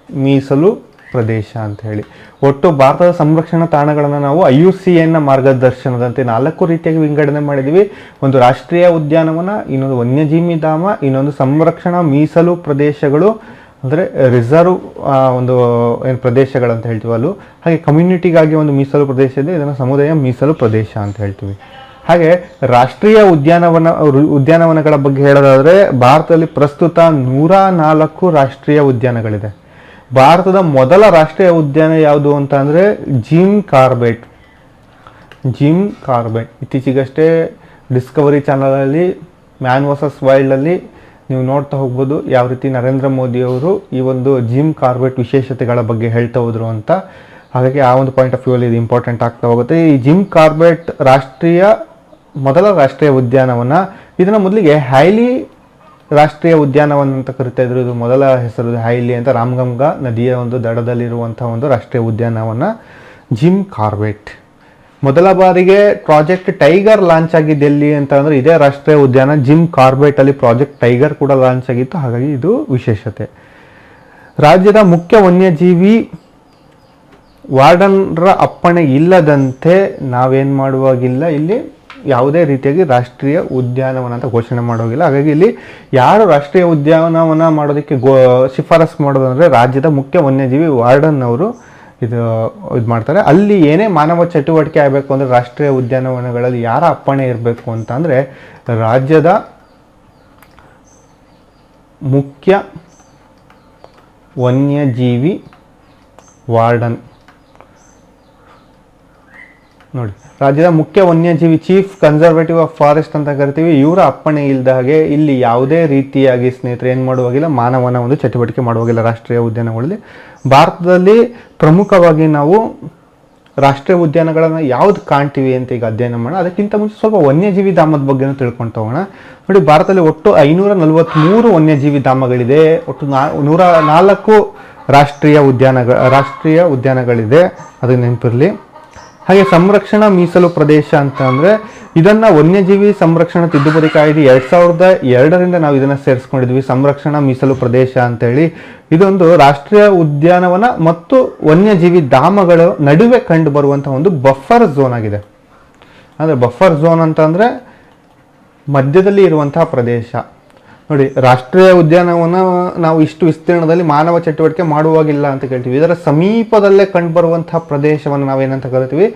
ಮೀಸಲು ಪ್ರದೇಶ ಅಂತ ಹೇಳಿ. ಒಟ್ಟು ಭಾರತದ ಸಂರಕ್ಷಣಾ ತಾಣಗಳನ್ನು ನಾವು IUCN ಮಾರ್ಗದರ್ಶನದಂತೆ 4 ರೀತಿಯಾಗಿ ವಿಂಗಡಣೆ ಮಾಡಿದ್ದೀವಿ. ಒಂದು ರಾಷ್ಟ್ರೀಯ ಉದ್ಯಾನವನ, ಇನ್ನೊಂದು ವನ್ಯಜೀವಿ ಧಾಮ, ಇನ್ನೊಂದು ಸಂರಕ್ಷಣಾ ಮೀಸಲು ಪ್ರದೇಶಗಳು, ಅಂದರೆ ರಿಸರ್ವ್ ಒಂದು ಏನು ಪ್ರದೇಶಗಳಂತ ಹೇಳ್ತೀವಿ ಅಲ್ಲೂ, ಹಾಗೆ ಕಮ್ಯುನಿಟಿಗಾಗಿ ಒಂದು ಮೀಸಲು ಪ್ರದೇಶ ಇದೆ, ಇದನ್ನು ಸಮುದಾಯ ಮೀಸಲು ಪ್ರದೇಶ ಅಂತ ಹೇಳ್ತೀವಿ. ಹಾಗೆ ರಾಷ್ಟ್ರೀಯ ಉದ್ಯಾನವನಗಳ ಬಗ್ಗೆ ಹೇಳೋದಾದರೆ ಭಾರತದಲ್ಲಿ ಪ್ರಸ್ತುತ 104 ರಾಷ್ಟ್ರೀಯ ಉದ್ಯಾನಗಳಿದೆ. ಭಾರತದ ಮೊದಲ ರಾಷ್ಟ್ರೀಯ ಉದ್ಯಾನ ಯಾವುದು ಅಂತ ಅಂದರೆ ಜಿಮ್ ಕಾರ್ಬೆಟ್. ಇತ್ತೀಚೆಗಷ್ಟೇ ಡಿಸ್ಕವರಿ ಚಾನಲಲ್ಲಿ ಮ್ಯಾನ್ ವರ್ಸಸ್ ವೈಲ್ಡಲ್ಲಿ ನೀವು ನೋಡ್ತಾ ಹೋಗ್ಬೋದು ಯಾವ ರೀತಿ ನರೇಂದ್ರ ಮೋದಿಯವರು ಈ ಒಂದು ಜಿಮ್ ಕಾರ್ಬೆಟ್ ವಿಶೇಷತೆಗಳ ಬಗ್ಗೆ ಹೇಳ್ತಾ ಹೋದ್ರು ಅಂತ. ಹಾಗಾಗಿ ಆ ಒಂದು ಪಾಯಿಂಟ್ ಆಫ್ ವ್ಯೂ ಅಲ್ಲಿ ಇದು ಇಂಪಾರ್ಟೆಂಟ್ ಆಗ್ತಾ ಹೋಗುತ್ತೆ. ಈ ಜಿಮ್ ಕಾರ್ಬೆಟ್ ಮೊದಲ ರಾಷ್ಟ್ರೀಯ ಉದ್ಯಾನವನ. ಇದನ್ನು ಮೊದಲಿಗೆ ಹೈಲಿ ರಾಷ್ಟ್ರೀಯ ಉದ್ಯಾನವನ ಅಂತ ಕರಿತಾ ಇದ್ರು. ಇದು ಮೊದಲ ಹೆಸರು ಹೈಲಿ ಅಂತ, ರಾಮಗಂಗಾ ನದಿಯ ಒಂದು ದಡದಲ್ಲಿರುವಂತಹ ಒಂದು ರಾಷ್ಟ್ರೀಯ ಉದ್ಯಾನವನ ಜಿಮ್ ಕಾರ್ಬೆಟ್. ಮೊದಲ ಬಾರಿಗೆ ಪ್ರಾಜೆಕ್ಟ್ ಟೈಗರ್ ಲಾಂಚ್ ಆಗಿದ್ದು ಎಲ್ಲಿ ಅಂತ ಅಂದರೆ ಇದೇ ರಾಷ್ಟ್ರೀಯ ಉದ್ಯಾನ ಜಿಮ್ ಕಾರ್ಬೆಟ್ ಅಲ್ಲಿ ಪ್ರಾಜೆಕ್ಟ್ ಟೈಗರ್ ಕೂಡ ಲಾಂಚ್ ಆಗಿತ್ತು. ಹಾಗಾಗಿ ಇದು ವಿಶೇಷತೆ. ರಾಜ್ಯದ ಮುಖ್ಯ ವನ್ಯಜೀವಿ ವಾರ್ಡನ್ರ ಅಪ್ಪಣೆ ಇಲ್ಲದಂತೆ ನಾವೇನು ಮಾಡುವಾಗಿಲ್ಲ, ಇಲ್ಲಿ ಯಾವುದೇ ರೀತಿಯಾಗಿ ರಾಷ್ಟ್ರೀಯ ಉದ್ಯಾನವನ ಅಂತ ಘೋಷಣೆ ಮಾಡೋಗಿಲ್ಲ. ಹಾಗಾಗಿ ಇಲ್ಲಿ ಯಾರು ರಾಷ್ಟ್ರೀಯ ಉದ್ಯಾನವನ ಮಾಡೋದಕ್ಕೆ ಶಿಫಾರಸು ಮಾಡೋದಂದರೆ ರಾಜ್ಯದ ಮುಖ್ಯ ವನ್ಯಜೀವಿ ವಾರ್ಡನ್ ಅವರು ಇದು ಮಾಡ್ತಾರೆ. ಅಲ್ಲಿ ಏನೇ ಮಾನವ ಚಟುವಟಿಕೆ ಆಗಬೇಕು ಅಂದರೆ ರಾಷ್ಟ್ರೀಯ ಉದ್ಯಾನವನಗಳಲ್ಲಿ ಯಾರ ಅಪ್ಪಣೆ ಇರಬೇಕು ಅಂತ ಅಂದರೆ ರಾಜ್ಯದ ಮುಖ್ಯ ವನ್ಯಜೀವಿ ವಾರ್ಡನ್. ನೋಡಿ, ರಾಜ್ಯದ ಮುಖ್ಯ ವನ್ಯಜೀವಿ ಚೀಫ್ ಕನ್ಸರ್ವೇಟಿವ್ ಆಫ್ ಫಾರೆಸ್ಟ್ ಅಂತ ಕರಿತೀವಿ. ಇವರ ಅಪ್ಪಣೆ ಇಲ್ಲದ ಹಾಗೆ ಇಲ್ಲಿ ಯಾವುದೇ ರೀತಿಯಾಗಿ ಸ್ನೇಹಿತರೆ ಏನು ಮಾಡುವಾಗಿಲ್ಲ, ಮಾನವನ ಒಂದು ಚಟುವಟಿಕೆ ಮಾಡುವಾಗಿಲ್ಲ ರಾಷ್ಟ್ರೀಯ ಉದ್ಯಾನಗಳಲ್ಲಿ. ಭಾರತದಲ್ಲಿ ಪ್ರಮುಖವಾಗಿ ನಾವು ರಾಷ್ಟ್ರೀಯ ಉದ್ಯಾನಗಳನ್ನು ಯಾವ್ದು ಕಾಣ್ತೀವಿ ಅಂತ ಈಗ ಅಧ್ಯಯನ ಮಾಡೋಣ. ಅದಕ್ಕಿಂತ ಮುಂಚೆ ಸ್ವಲ್ಪ ವನ್ಯಜೀವಿ ಧಾಮದ ಬಗ್ಗೆನೂ ತಿಳ್ಕೊಂಡು ತಗೋಣ. ನೋಡಿ, ಭಾರತದಲ್ಲಿ ಒಟ್ಟು 543 ವನ್ಯಜೀವಿ ಧಾಮಗಳಿದೆ. ಒಟ್ಟು 104 ರಾಷ್ಟ್ರೀಯ ಉದ್ಯಾನಗಳಿದೆ, ಅದು ನೆನಪಿರಲಿ. ಹಾಗೆ ಸಂರಕ್ಷಣಾ ಮೀಸಲು ಪ್ರದೇಶ ಅಂತ ಅಂದರೆ ಇದನ್ನು ವನ್ಯಜೀವಿ ಸಂರಕ್ಷಣಾ ತಿದ್ದುಪಡಿ ಕಾಯ್ದೆ 2002ರಿಂದ ನಾವು ಇದನ್ನು ಸೇರಿಸ್ಕೊಂಡಿದ್ವಿ, ಸಂರಕ್ಷಣಾ ಮೀಸಲು ಪ್ರದೇಶ ಅಂತೇಳಿ. ಇದೊಂದು ರಾಷ್ಟ್ರೀಯ ಉದ್ಯಾನವನ ಮತ್ತು ವನ್ಯಜೀವಿ ಧಾಮಗಳ ನಡುವೆ ಕಂಡು ಬರುವಂಥ ಒಂದು ಬಫರ್ ಝೋನ್ ಆಗಿದೆ. ಅಂದರೆ ಬಫರ್ ಝೋನ್ ಅಂತಂದರೆ ಮಧ್ಯದಲ್ಲಿ ಇರುವಂತಹ ಪ್ರದೇಶ. ನೋಡಿ, ರಾಷ್ಟ್ರೀಯ ಉದ್ಯಾನವನ ನಾವು ಇಷ್ಟು ವಿಸ್ತೀರ್ಣದಲ್ಲಿ ಮಾನವ ಚಟುವಟಿಕೆ ಮಾಡುವಾಗಿಲ್ಲ ಅಂತ ಕೇಳ್ತೀವಿ. ಇದರ ಸಮೀಪದಲ್ಲೇ ಕಂಡುಬರುವಂತಹ ಪ್ರದೇಶವನ್ನು ನಾವೇನಂತ ಕರಿತೀವಿ,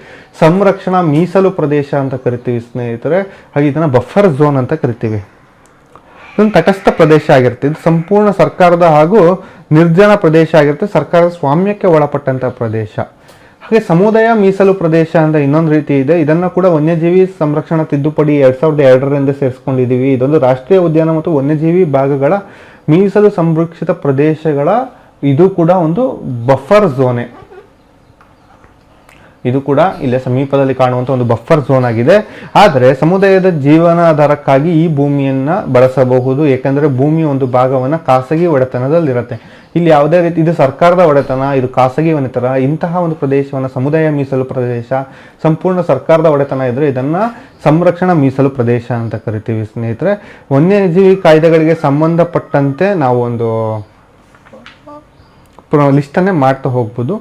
ಸಂರಕ್ಷಣಾ ಮೀಸಲು ಪ್ರದೇಶ ಅಂತ ಕರಿತೀವಿ ಸ್ನೇಹಿತರೆ. ಹಾಗೆ ಇದನ್ನು ಬಫರ್ ಝೋನ್ ಅಂತ ಕರಿತೀವಿ. ಇದೊಂದು ತಟಸ್ಥ ಪ್ರದೇಶ ಆಗಿರುತ್ತೆ. ಇದು ಸಂಪೂರ್ಣ ಸರ್ಕಾರದ ಹಾಗೂ ನಿರ್ಜನ ಪ್ರದೇಶ ಆಗಿರುತ್ತೆ, ಸರ್ಕಾರದ ಸ್ವಾಮ್ಯಕ್ಕೆ ಒಳಪಟ್ಟಂತಹ ಪ್ರದೇಶ. ಹಾಗೆ ಸಮುದಾಯ ಮೀಸಲು ಪ್ರದೇಶ ಅಂತ ಇನ್ನೊಂದು ರೀತಿ ಇದೆ. ಇದನ್ನು ಕೂಡ ವನ್ಯಜೀವಿ ಸಂರಕ್ಷಣಾ ತಿದ್ದುಪಡಿ 2002ರಿಂದ ಸೇರಿಸ್ಕೊಂಡಿದ್ದೀವಿ. ಇದೊಂದು ರಾಷ್ಟ್ರೀಯ ಉದ್ಯಾನ ಮತ್ತು ವನ್ಯಜೀವಿ ಭಾಗಗಳ ಮೀಸಲು ಸಂರಕ್ಷಿತ ಪ್ರದೇಶಗಳ ಇದು ಕೂಡ ಒಂದು ಬಫರ್ ಝೋನೆ. ಇದು ಕೂಡ ಇಲ್ಲೇ ಸಮೀಪದಲ್ಲಿ ಕಾಣುವಂಥ ಒಂದು ಬಫರ್ ಝೋನ್ ಆಗಿದೆ. ಆದರೆ ಸಮುದಾಯದ ಜೀವನಾಧಾರಕ್ಕಾಗಿ ಈ ಭೂಮಿಯನ್ನು ಬಳಸಬಹುದು, ಏಕೆಂದರೆ ಭೂಮಿಯ ಒಂದು ಭಾಗವನ್ನು ಖಾಸಗಿ ಒಡೆತನದಲ್ಲಿರುತ್ತೆ. ಇಲ್ಲಿ ಯಾವುದೇ ರೀತಿ ಇದು ಸರ್ಕಾರದ ಒಡೆತನ, ಇದು ಖಾಸಗಿ ಒಡೆತನ, ಇಂತಹ ಒಂದು ಪ್ರದೇಶವನ್ನು ಸಮುದಾಯ ಮೀಸಲು ಪ್ರದೇಶ, ಸಂಪೂರ್ಣ ಸರ್ಕಾರದ ಒಡೆತನ ಇದ್ದರೆ ಇದನ್ನು ಸಂರಕ್ಷಣಾ ಮೀಸಲು ಪ್ರದೇಶ ಅಂತ ಕರಿತೀವಿ ಸ್ನೇಹಿತರೆ. ವನ್ಯಜೀವಿ ಕಾಯ್ದೆಗಳಿಗೆ ಸಂಬಂಧಪಟ್ಟಂತೆ ನಾವು ಒಂದು ಲಿಸ್ಟನ್ನೇ ಮಾಡ್ತಾ ಹೋಗ್ಬೋದು.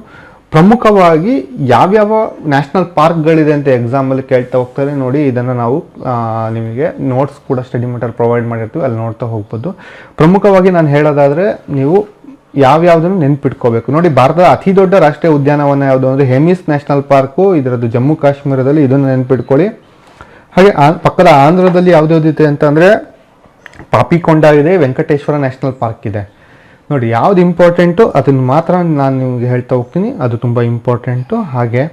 ಪ್ರಮುಖವಾಗಿ ಯಾವ್ಯಾವ ನ್ಯಾಷನಲ್ ಪಾರ್ಕ್ಗಳಿದೆ ಅಂತ ಎಕ್ಸಾಮಲ್ಲಿ ಕೇಳ್ತಾ ಹೋಗ್ತಾರೆ. ನೋಡಿ, ಇದನ್ನು ನಾವು ನಿಮಗೆ ನೋಟ್ಸ್ ಕೂಡ ಸ್ಟಡಿ ಮೆಟೀರಿಯಲ್ ಪ್ರೊವೈಡ್ ಮಾಡಿರ್ತೀವಿ, ಅಲ್ಲಿ ನೋಡ್ತಾ ಹೋಗ್ಬೋದು. ಪ್ರಮುಖವಾಗಿ ನಾನು ಹೇಳೋದಾದರೆ ನೀವು ಯಾವ್ಯಾವುದನ್ನು ನೆನ್ಪಿಟ್ಕೋಬೇಕು. ನೋಡಿ, ಭಾರತದ ಅತಿ ದೊಡ್ಡ ರಾಷ್ಟ್ರೀಯ ಉದ್ಯಾನವನ ಯಾವುದು ಅಂದರೆ ಹೇಮಿಸ್ ನ್ಯಾಷನಲ್ ಪಾರ್ಕು. ಇದರದ್ದು ಜಮ್ಮು ಕಾಶ್ಮೀರದಲ್ಲಿ, ಇದನ್ನು ನೆನ್ಪಿಟ್ಕೊಳ್ಳಿ. ಹಾಗೆ ಪಕ್ಕದ ಆಂಧ್ರದಲ್ಲಿ ಯಾವುದ್ಯಾವುದಿದೆ ಅಂತಂದರೆ ಪಾಪಿಕೊಂಡ ಇದೆ, ವೆಂಕಟೇಶ್ವರ ನ್ಯಾಷನಲ್ ಪಾರ್ಕ್ ಇದೆ. ನೋಡಿ, ಯಾವುದು ಇಂಪಾರ್ಟೆಂಟು ಅದನ್ನು ಮಾತ್ರ ನಾನು ನಿಮಗೆ ಹೇಳ್ತಾ ಹೋಗ್ತೀನಿ, ಅದು ತುಂಬ ಇಂಪಾರ್ಟೆಂಟು. ಹಾಗೆ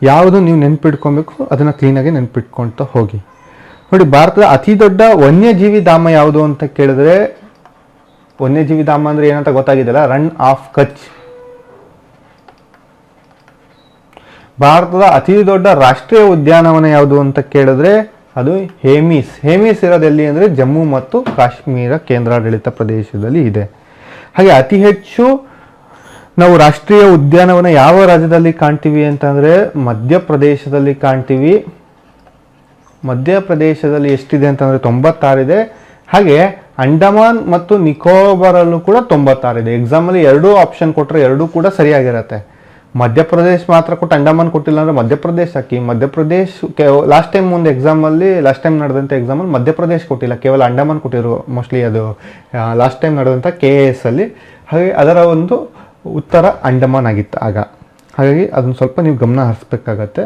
ಯಾವುದು ನೀವು ನೆನ್ಪಿಟ್ಕೊಬೇಕು ಅದನ್ನು ಕ್ಲೀನಾಗಿ ನೆನ್ಪಿಟ್ಕೊಳ್ತಾ ಹೋಗಿ. ನೋಡಿ, ಭಾರತದ ಅತಿ ದೊಡ್ಡ ವನ್ಯಜೀವಿ ಧಾಮ ಯಾವುದು ಅಂತ ಕೇಳಿದ್ರೆ, ವನ್ಯಜೀವಿ ಧಾಮ ಅಂದರೆ ಏನಂತ ಗೊತ್ತಾಗಿದೆಯಲ್ಲ, ರನ್ ಆಫ್ ಕಚ್. ಭಾರತದ ಅತಿ ದೊಡ್ಡ ರಾಷ್ಟ್ರೀಯ ಉದ್ಯಾನವನ ಯಾವುದು ಅಂತ ಕೇಳಿದ್ರೆ ಅದು ಹೇಮಿಸ್ ಇರೋದು ಎಲ್ಲಿ ಅಂದರೆ ಜಮ್ಮು ಮತ್ತು ಕಾಶ್ಮೀರ ಕೇಂದ್ರಾಡಳಿತ ಪ್ರದೇಶದಲ್ಲಿ ಇದೆ. ಹಾಗೆ ಅತಿ ಹೆಚ್ಚು ನಾವು ರಾಷ್ಟ್ರೀಯ ಉದ್ಯಾನವನ ಯಾವ ರಾಜ್ಯದಲ್ಲಿ ಕಾಣ್ತೀವಿ ಅಂತಂದರೆ ಮಧ್ಯಪ್ರದೇಶದಲ್ಲಿ ಕಾಣ್ತೀವಿ. ಮಧ್ಯಪ್ರದೇಶದಲ್ಲಿ ಎಷ್ಟಿದೆ ಅಂತಂದರೆ 96 ಇದೆ. ಹಾಗೆ ಅಂಡಮಾನ್ ಮತ್ತು ನಿಕೋಬಾರಲ್ಲೂ ಕೂಡ 96 ಇದೆ. ಎಕ್ಸಾಮಲ್ಲಿ ಎರಡೂ ಆಪ್ಷನ್ ಕೊಟ್ಟರೆ ಎರಡೂ ಕೂಡ ಸರಿಯಾಗಿರುತ್ತೆ. ಮಧ್ಯಪ್ರದೇಶ ಮಾತ್ರ ಕೊಟ್ಟು ಅಂಡಮಾನ್ ಕೊಟ್ಟಿಲ್ಲ ಅಂದರೆ ಮಧ್ಯಪ್ರದೇಶ ಹಾಕಿ. ಲಾಸ್ಟ್ ಟೈಮ್ ನಡೆದಂಥ ಎಕ್ಸಾಮಲ್ಲಿ ಮಧ್ಯಪ್ರದೇಶ ಕೊಟ್ಟಿಲ್ಲ, ಕೇವಲ ಅಂಡಮಾನ್ ಕೊಟ್ಟಿರು. ಮೋಸ್ಟ್ಲಿ ಅದು ಲಾಸ್ಟ್ ಟೈಮ್ ನಡೆದಂಥ KAS ಅಲ್ಲಿ. ಹಾಗೆ ಅದರ ಒಂದು ಉತ್ತರ ಅಂಡಮಾನ್ ಆಗಿತ್ತು ಆಗ. ಹಾಗಾಗಿ ಅದನ್ನು ಸ್ವಲ್ಪ ನೀವು ಗಮನ ಹರಿಸ್ಬೇಕಾಗತ್ತೆ.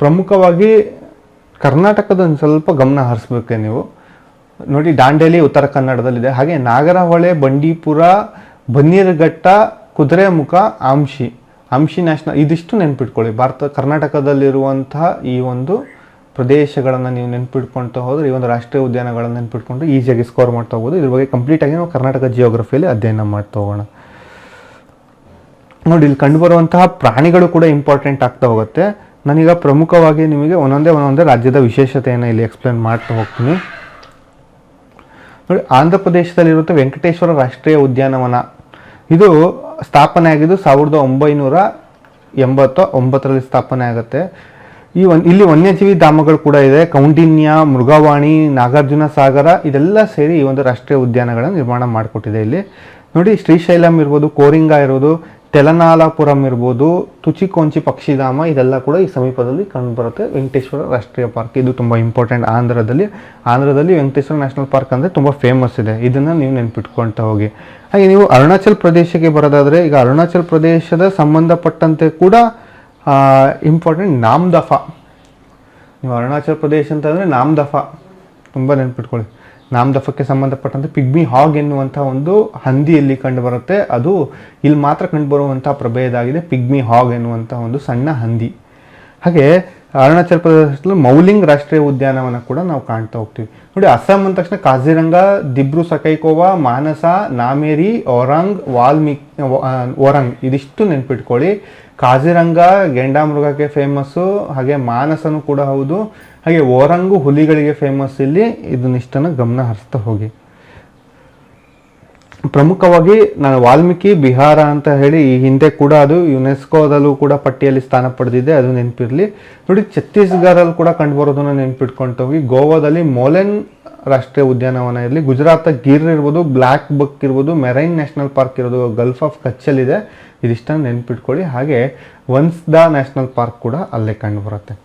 ಪ್ರಮುಖವಾಗಿ ಕರ್ನಾಟಕದ ಒಂದು ಸ್ವಲ್ಪ ಗಮನ ಹರಿಸ್ಬೇಕೆ ನೀವು. ನೋಡಿ, ದಾಂಡೇಲಿ ಉತ್ತರ ಕನ್ನಡದಲ್ಲಿದೆ. ಹಾಗೆ ನಾಗರಹೊಳೆ, ಬಂಡೀಪುರ, ಬನ್ನೇರುಘಟ್ಟ, ಕುದುರೆಮುಖ, ಆಂಶಿ ನ್ಯಾಷನಲ್, ಇದಿಷ್ಟು ನೆನ್ಪಿಟ್ಕೊಳ್ಳಿ. ಕರ್ನಾಟಕದಲ್ಲಿರುವಂತಹ ಈ ಒಂದು ಪ್ರದೇಶಗಳನ್ನು ನೀವು ನೆನ್ಪಿಟ್ಕೊಳ್ತಾ ಹೋದ್ರೆ, ಈ ಒಂದು ರಾಷ್ಟ್ರೀಯ ಉದ್ಯಾನಗಳನ್ನು ನೆನ್ಪಿಟ್ಕೊಂಡು ಈಸಿಯಾಗಿ ಸ್ಕೋರ್ ಮಾಡ್ತಾ ಹೋಗ್ಬೋದು. ಇದ್ರ ಬಗ್ಗೆ ಕಂಪ್ಲೀಟಾಗಿ ನಾವು ಕರ್ನಾಟಕ ಜಿಯೋಗ್ರಫಿಯಲ್ಲಿ ಅಧ್ಯಯನ ಮಾಡ್ತಾ ಹೋಗೋಣ. ನೋಡಿ, ಇಲ್ಲಿ ಕಂಡುಬರುವಂತಹ ಪ್ರಾಣಿಗಳು ಕೂಡ ಇಂಪಾರ್ಟೆಂಟ್ ಆಗ್ತಾ ಹೋಗುತ್ತೆ. ನಾನೀಗ ಪ್ರಮುಖವಾಗಿ ನಿಮಗೆ ಒಂದೊಂದೇ ರಾಜ್ಯದ ವಿಶೇಷತೆಯನ್ನು ಇಲ್ಲಿ ಎಕ್ಸ್ಪ್ಲೇನ್ ಮಾಡ್ತಾ ಹೋಗ್ತೀನಿ. ನೋಡಿ, ಆಂಧ್ರ ಪ್ರದೇಶದಲ್ಲಿರುತ್ತೆ ವೆಂಕಟೇಶ್ವರ ರಾಷ್ಟ್ರೀಯ ಉದ್ಯಾನವನ. ಇದು ಸ್ಥಾಪನೆ ಆಗಿದ್ದು 1989ರಲ್ಲಿ ಸ್ಥಾಪನೆ ಆಗುತ್ತೆ. ಇಲ್ಲಿ ವನ್ಯಜೀವಿ ಧಾಮಗಳು ಕೂಡ ಇದೆ. ಕೌಂಡಿನ್ಯ, ಮೃಗವಾಣಿ, ನಾಗಾರ್ಜುನ ಸಾಗರ ಇದೆಲ್ಲ ಸೇರಿ ಈ ಒಂದು ರಾಷ್ಟ್ರೀಯ ಉದ್ಯಾನಗಳನ್ನು ನಿರ್ಮಾಣ ಮಾಡಿಕೊಟ್ಟಿದೆ. ಇಲ್ಲಿ ನೋಡಿ, ಶ್ರೀಶೈಲಂ ಇರ್ಬೋದು, ಕೋರಿಂಗ ಇರ್ಬೋದು, ತೆಲನಾಲಪುರಂ ಇರ್ಬೋದು, ತುಚಿಕೊಂಚಿ ಪಕ್ಷಿಧಾಮ, ಇದೆಲ್ಲ ಕೂಡ ಈ ಸಮೀಪದಲ್ಲಿ ಕಂಡುಬರುತ್ತೆ. ವೆಂಕಟೇಶ್ವರ ರಾಷ್ಟ್ರೀಯ ಪಾರ್ಕ್ ಇದು ತುಂಬ ಇಂಪಾರ್ಟೆಂಟ್. ಆಂಧ್ರದಲ್ಲಿ ವೆಂಕಟೇಶ್ವರ ನ್ಯಾಷನಲ್ ಪಾರ್ಕ್ ಅಂದರೆ ತುಂಬ ಫೇಮಸ್ ಇದೆ. ಇದನ್ನು ನೀವು ನೆನ್ಪಿಟ್ಕೊಳ್ತಾ ಹೋಗಿ. ಹಾಗೆ ನೀವು ಅರುಣಾಚಲ್ ಪ್ರದೇಶಕ್ಕೆ ಬರೋದಾದರೆ, ಈಗ ಅರುಣಾಚಲ್ ಪ್ರದೇಶದ ಸಂಬಂಧಪಟ್ಟಂತೆ ಕೂಡ ಇಂಪಾರ್ಟೆಂಟ್ ನಾಮದಫಾ. ನೀವು ಅರುಣಾಚಲ್ ಪ್ರದೇಶ ಅಂತಂದರೆ ನಾಮದಫಾ ತುಂಬ ನೆನ್ಪಿಟ್ಕೊಳ್ಳಿ. ನಾಮದಫಕ್ಕೆ ಸಂಬಂಧಪಟ್ಟಂತೆ ಪಿಗ್ಮಿ ಹಾಗ್ ಎನ್ನುವಂಥ ಒಂದು ಹಂದಿ ಇಲ್ಲಿ ಕಂಡುಬರುತ್ತೆ. ಅದು ಇಲ್ಲಿ ಮಾತ್ರ ಕಂಡುಬರುವಂಥ ಪ್ರಭೇದ ಆಗಿದೆ, ಪಿಗ್ಮಿ ಹಾಗ್ ಎನ್ನುವಂಥ ಒಂದು ಸಣ್ಣ ಹಂದಿ. ಹಾಗೆ ಅರುಣಾಚಲ್ ಪ್ರದೇಶದಲ್ಲಿ ಮೌಲಿಂಗ್ ರಾಷ್ಟ್ರೀಯ ಉದ್ಯಾನವನ ಕೂಡ ನಾವು ಕಾಣ್ತಾ ಹೋಗ್ತೀವಿ. ನೋಡಿ, ಅಸ್ಸಾಂ ಅಂದ ತಕ್ಷಣ ಕಾಜಿರಂಗ, ದಿಬ್ರು ಸಕೈಕೋವಾ, ಮಾನಸ, ನಾಮೇರಿ, ಓರಂಗ್ ಇದಿಷ್ಟು ನೆನ್ಪಿಟ್ಕೊಳ್ಳಿ. ಕಾಜಿರಂಗ ಗೆಂಡಾಮೃಗಕ್ಕೆ ಫೇಮಸ್ಸು, ಹಾಗೆ ಮಾನಸನೂ ಕೂಡ ಹೌದು, ಹಾಗೆ ಓರಂಗು ಹುಲಿಗಳಿಗೆ ಫೇಮಸ್. ಇಲ್ಲಿ ಇದನ್ನಿಷ್ಟನ್ನು ಗಮನ ಹರಿಸ್ತಾ ಹೋಗಿ. ಪ್ರಮುಖವಾಗಿ ನಾನು ವಾಲ್ಮೀಕಿ ಬಿಹಾರ ಅಂತ ಹೇಳಿ ಈ ಹಿಂದೆ ಕೂಡ ಅದು ಯುನೆಸ್ಕೋದಲ್ಲೂ ಕೂಡ ಪಟ್ಟಿಯಲ್ಲಿ ಸ್ಥಾನ ಪಡೆದಿದೆ, ಅದು ನೆನಪಿರಲಿ. ನೋಡಿ, ಛತ್ತೀಸ್ಗಢಲ್ಲಿ ಕೂಡ ಕಂಡುಬರೋದನ್ನು ನೆನ್ಪಿಟ್ಕೊಳ್ತಾ ಹೋಗಿ. ಗೋವಾದಲ್ಲಿ ಮೋಲೆನ್ ರಾಷ್ಟ್ರೀಯ ಉದ್ಯಾನವನ ಇರಲಿ, ಗುಜರಾತ್ ಗಿರ್ ಇರ್ಬೋದು, ಬ್ಲ್ಯಾಕ್ ಬಕ್ ಇರ್ಬೋದು, ಮೆರೈನ್ ನ್ಯಾಷನಲ್ ಪಾರ್ಕ್ ಇರೋದು ಗಲ್ಫ್ ಆಫ್ ಕಚ್ಚಲ್ಲಿದೆ, ಇದಿಷ್ಟನ್ನು ನೆನ್ಪಿಟ್ಕೊಳ್ಳಿ. ಹಾಗೆ ವನ್ಸ್ದಾ ನ್ಯಾಷನಲ್ ಪಾರ್ಕ್ ಕೂಡ ಅಲ್ಲೇ ಕಂಡುಬರುತ್ತೆ.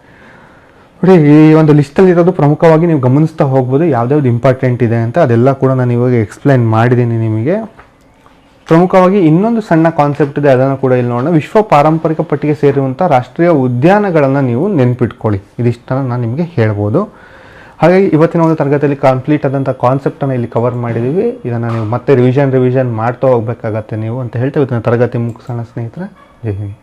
ನೋಡಿ, ಈ ಒಂದು ಲಿಸ್ಟಲ್ಲಿರೋದು ಪ್ರಮುಖವಾಗಿ ನೀವು ಗಮನಿಸ್ತಾ ಹೋಗ್ಬೋದು ಯಾವ್ದಾವ್ದು ಇಂಪಾರ್ಟೆಂಟ್ ಇದೆ ಅಂತ. ಅದೆಲ್ಲ ಕೂಡ ನಾನು ಇವಾಗ ಎಕ್ಸ್ಪ್ಲೈನ್ ಮಾಡಿದ್ದೀನಿ ನಿಮಗೆ. ಪ್ರಮುಖವಾಗಿ ಇನ್ನೊಂದು ಸಣ್ಣ ಕಾನ್ಸೆಪ್ಟ್ ಇದೆ, ಅದನ್ನು ಕೂಡ ಇಲ್ಲಿ ನೋಡೋಣ. ವಿಶ್ವ ಪಾರಂಪರಿಕ ಪಟ್ಟಿಗೆ ಸೇರಿರುವಂಥ ರಾಷ್ಟ್ರೀಯ ಉದ್ಯಾನಗಳನ್ನು ನೀವು ನೆನ್ಪಿಟ್ಕೊಳ್ಳಿ. ಇದಿಷ್ಟನ್ನು ನಾನು ನಿಮಗೆ ಹೇಳ್ಬೋದು. ಹಾಗಾಗಿ ಇವತ್ತಿನ ಒಂದು ತರಗತಿಯಲ್ಲಿ ಕಂಪ್ಲೀಟ್ ಆದಂಥ ಕಾನ್ಸೆಪ್ಟನ್ನು ಇಲ್ಲಿ ಕವರ್ ಮಾಡಿದ್ದೀವಿ. ಇದನ್ನು ನೀವು ಮತ್ತೆ ರಿವಿಷನ್ ಮಾಡ್ತಾ ಹೋಗ್ಬೇಕಾಗತ್ತೆ ನೀವು ಅಂತ ಹೇಳ್ತಾ ಇವತ್ತಿನ ತರಗತಿ ಮುಗಿಸೋಣ ಸ್ನೇಹಿತರೆ. ಜೈ ಹಿಂದ್.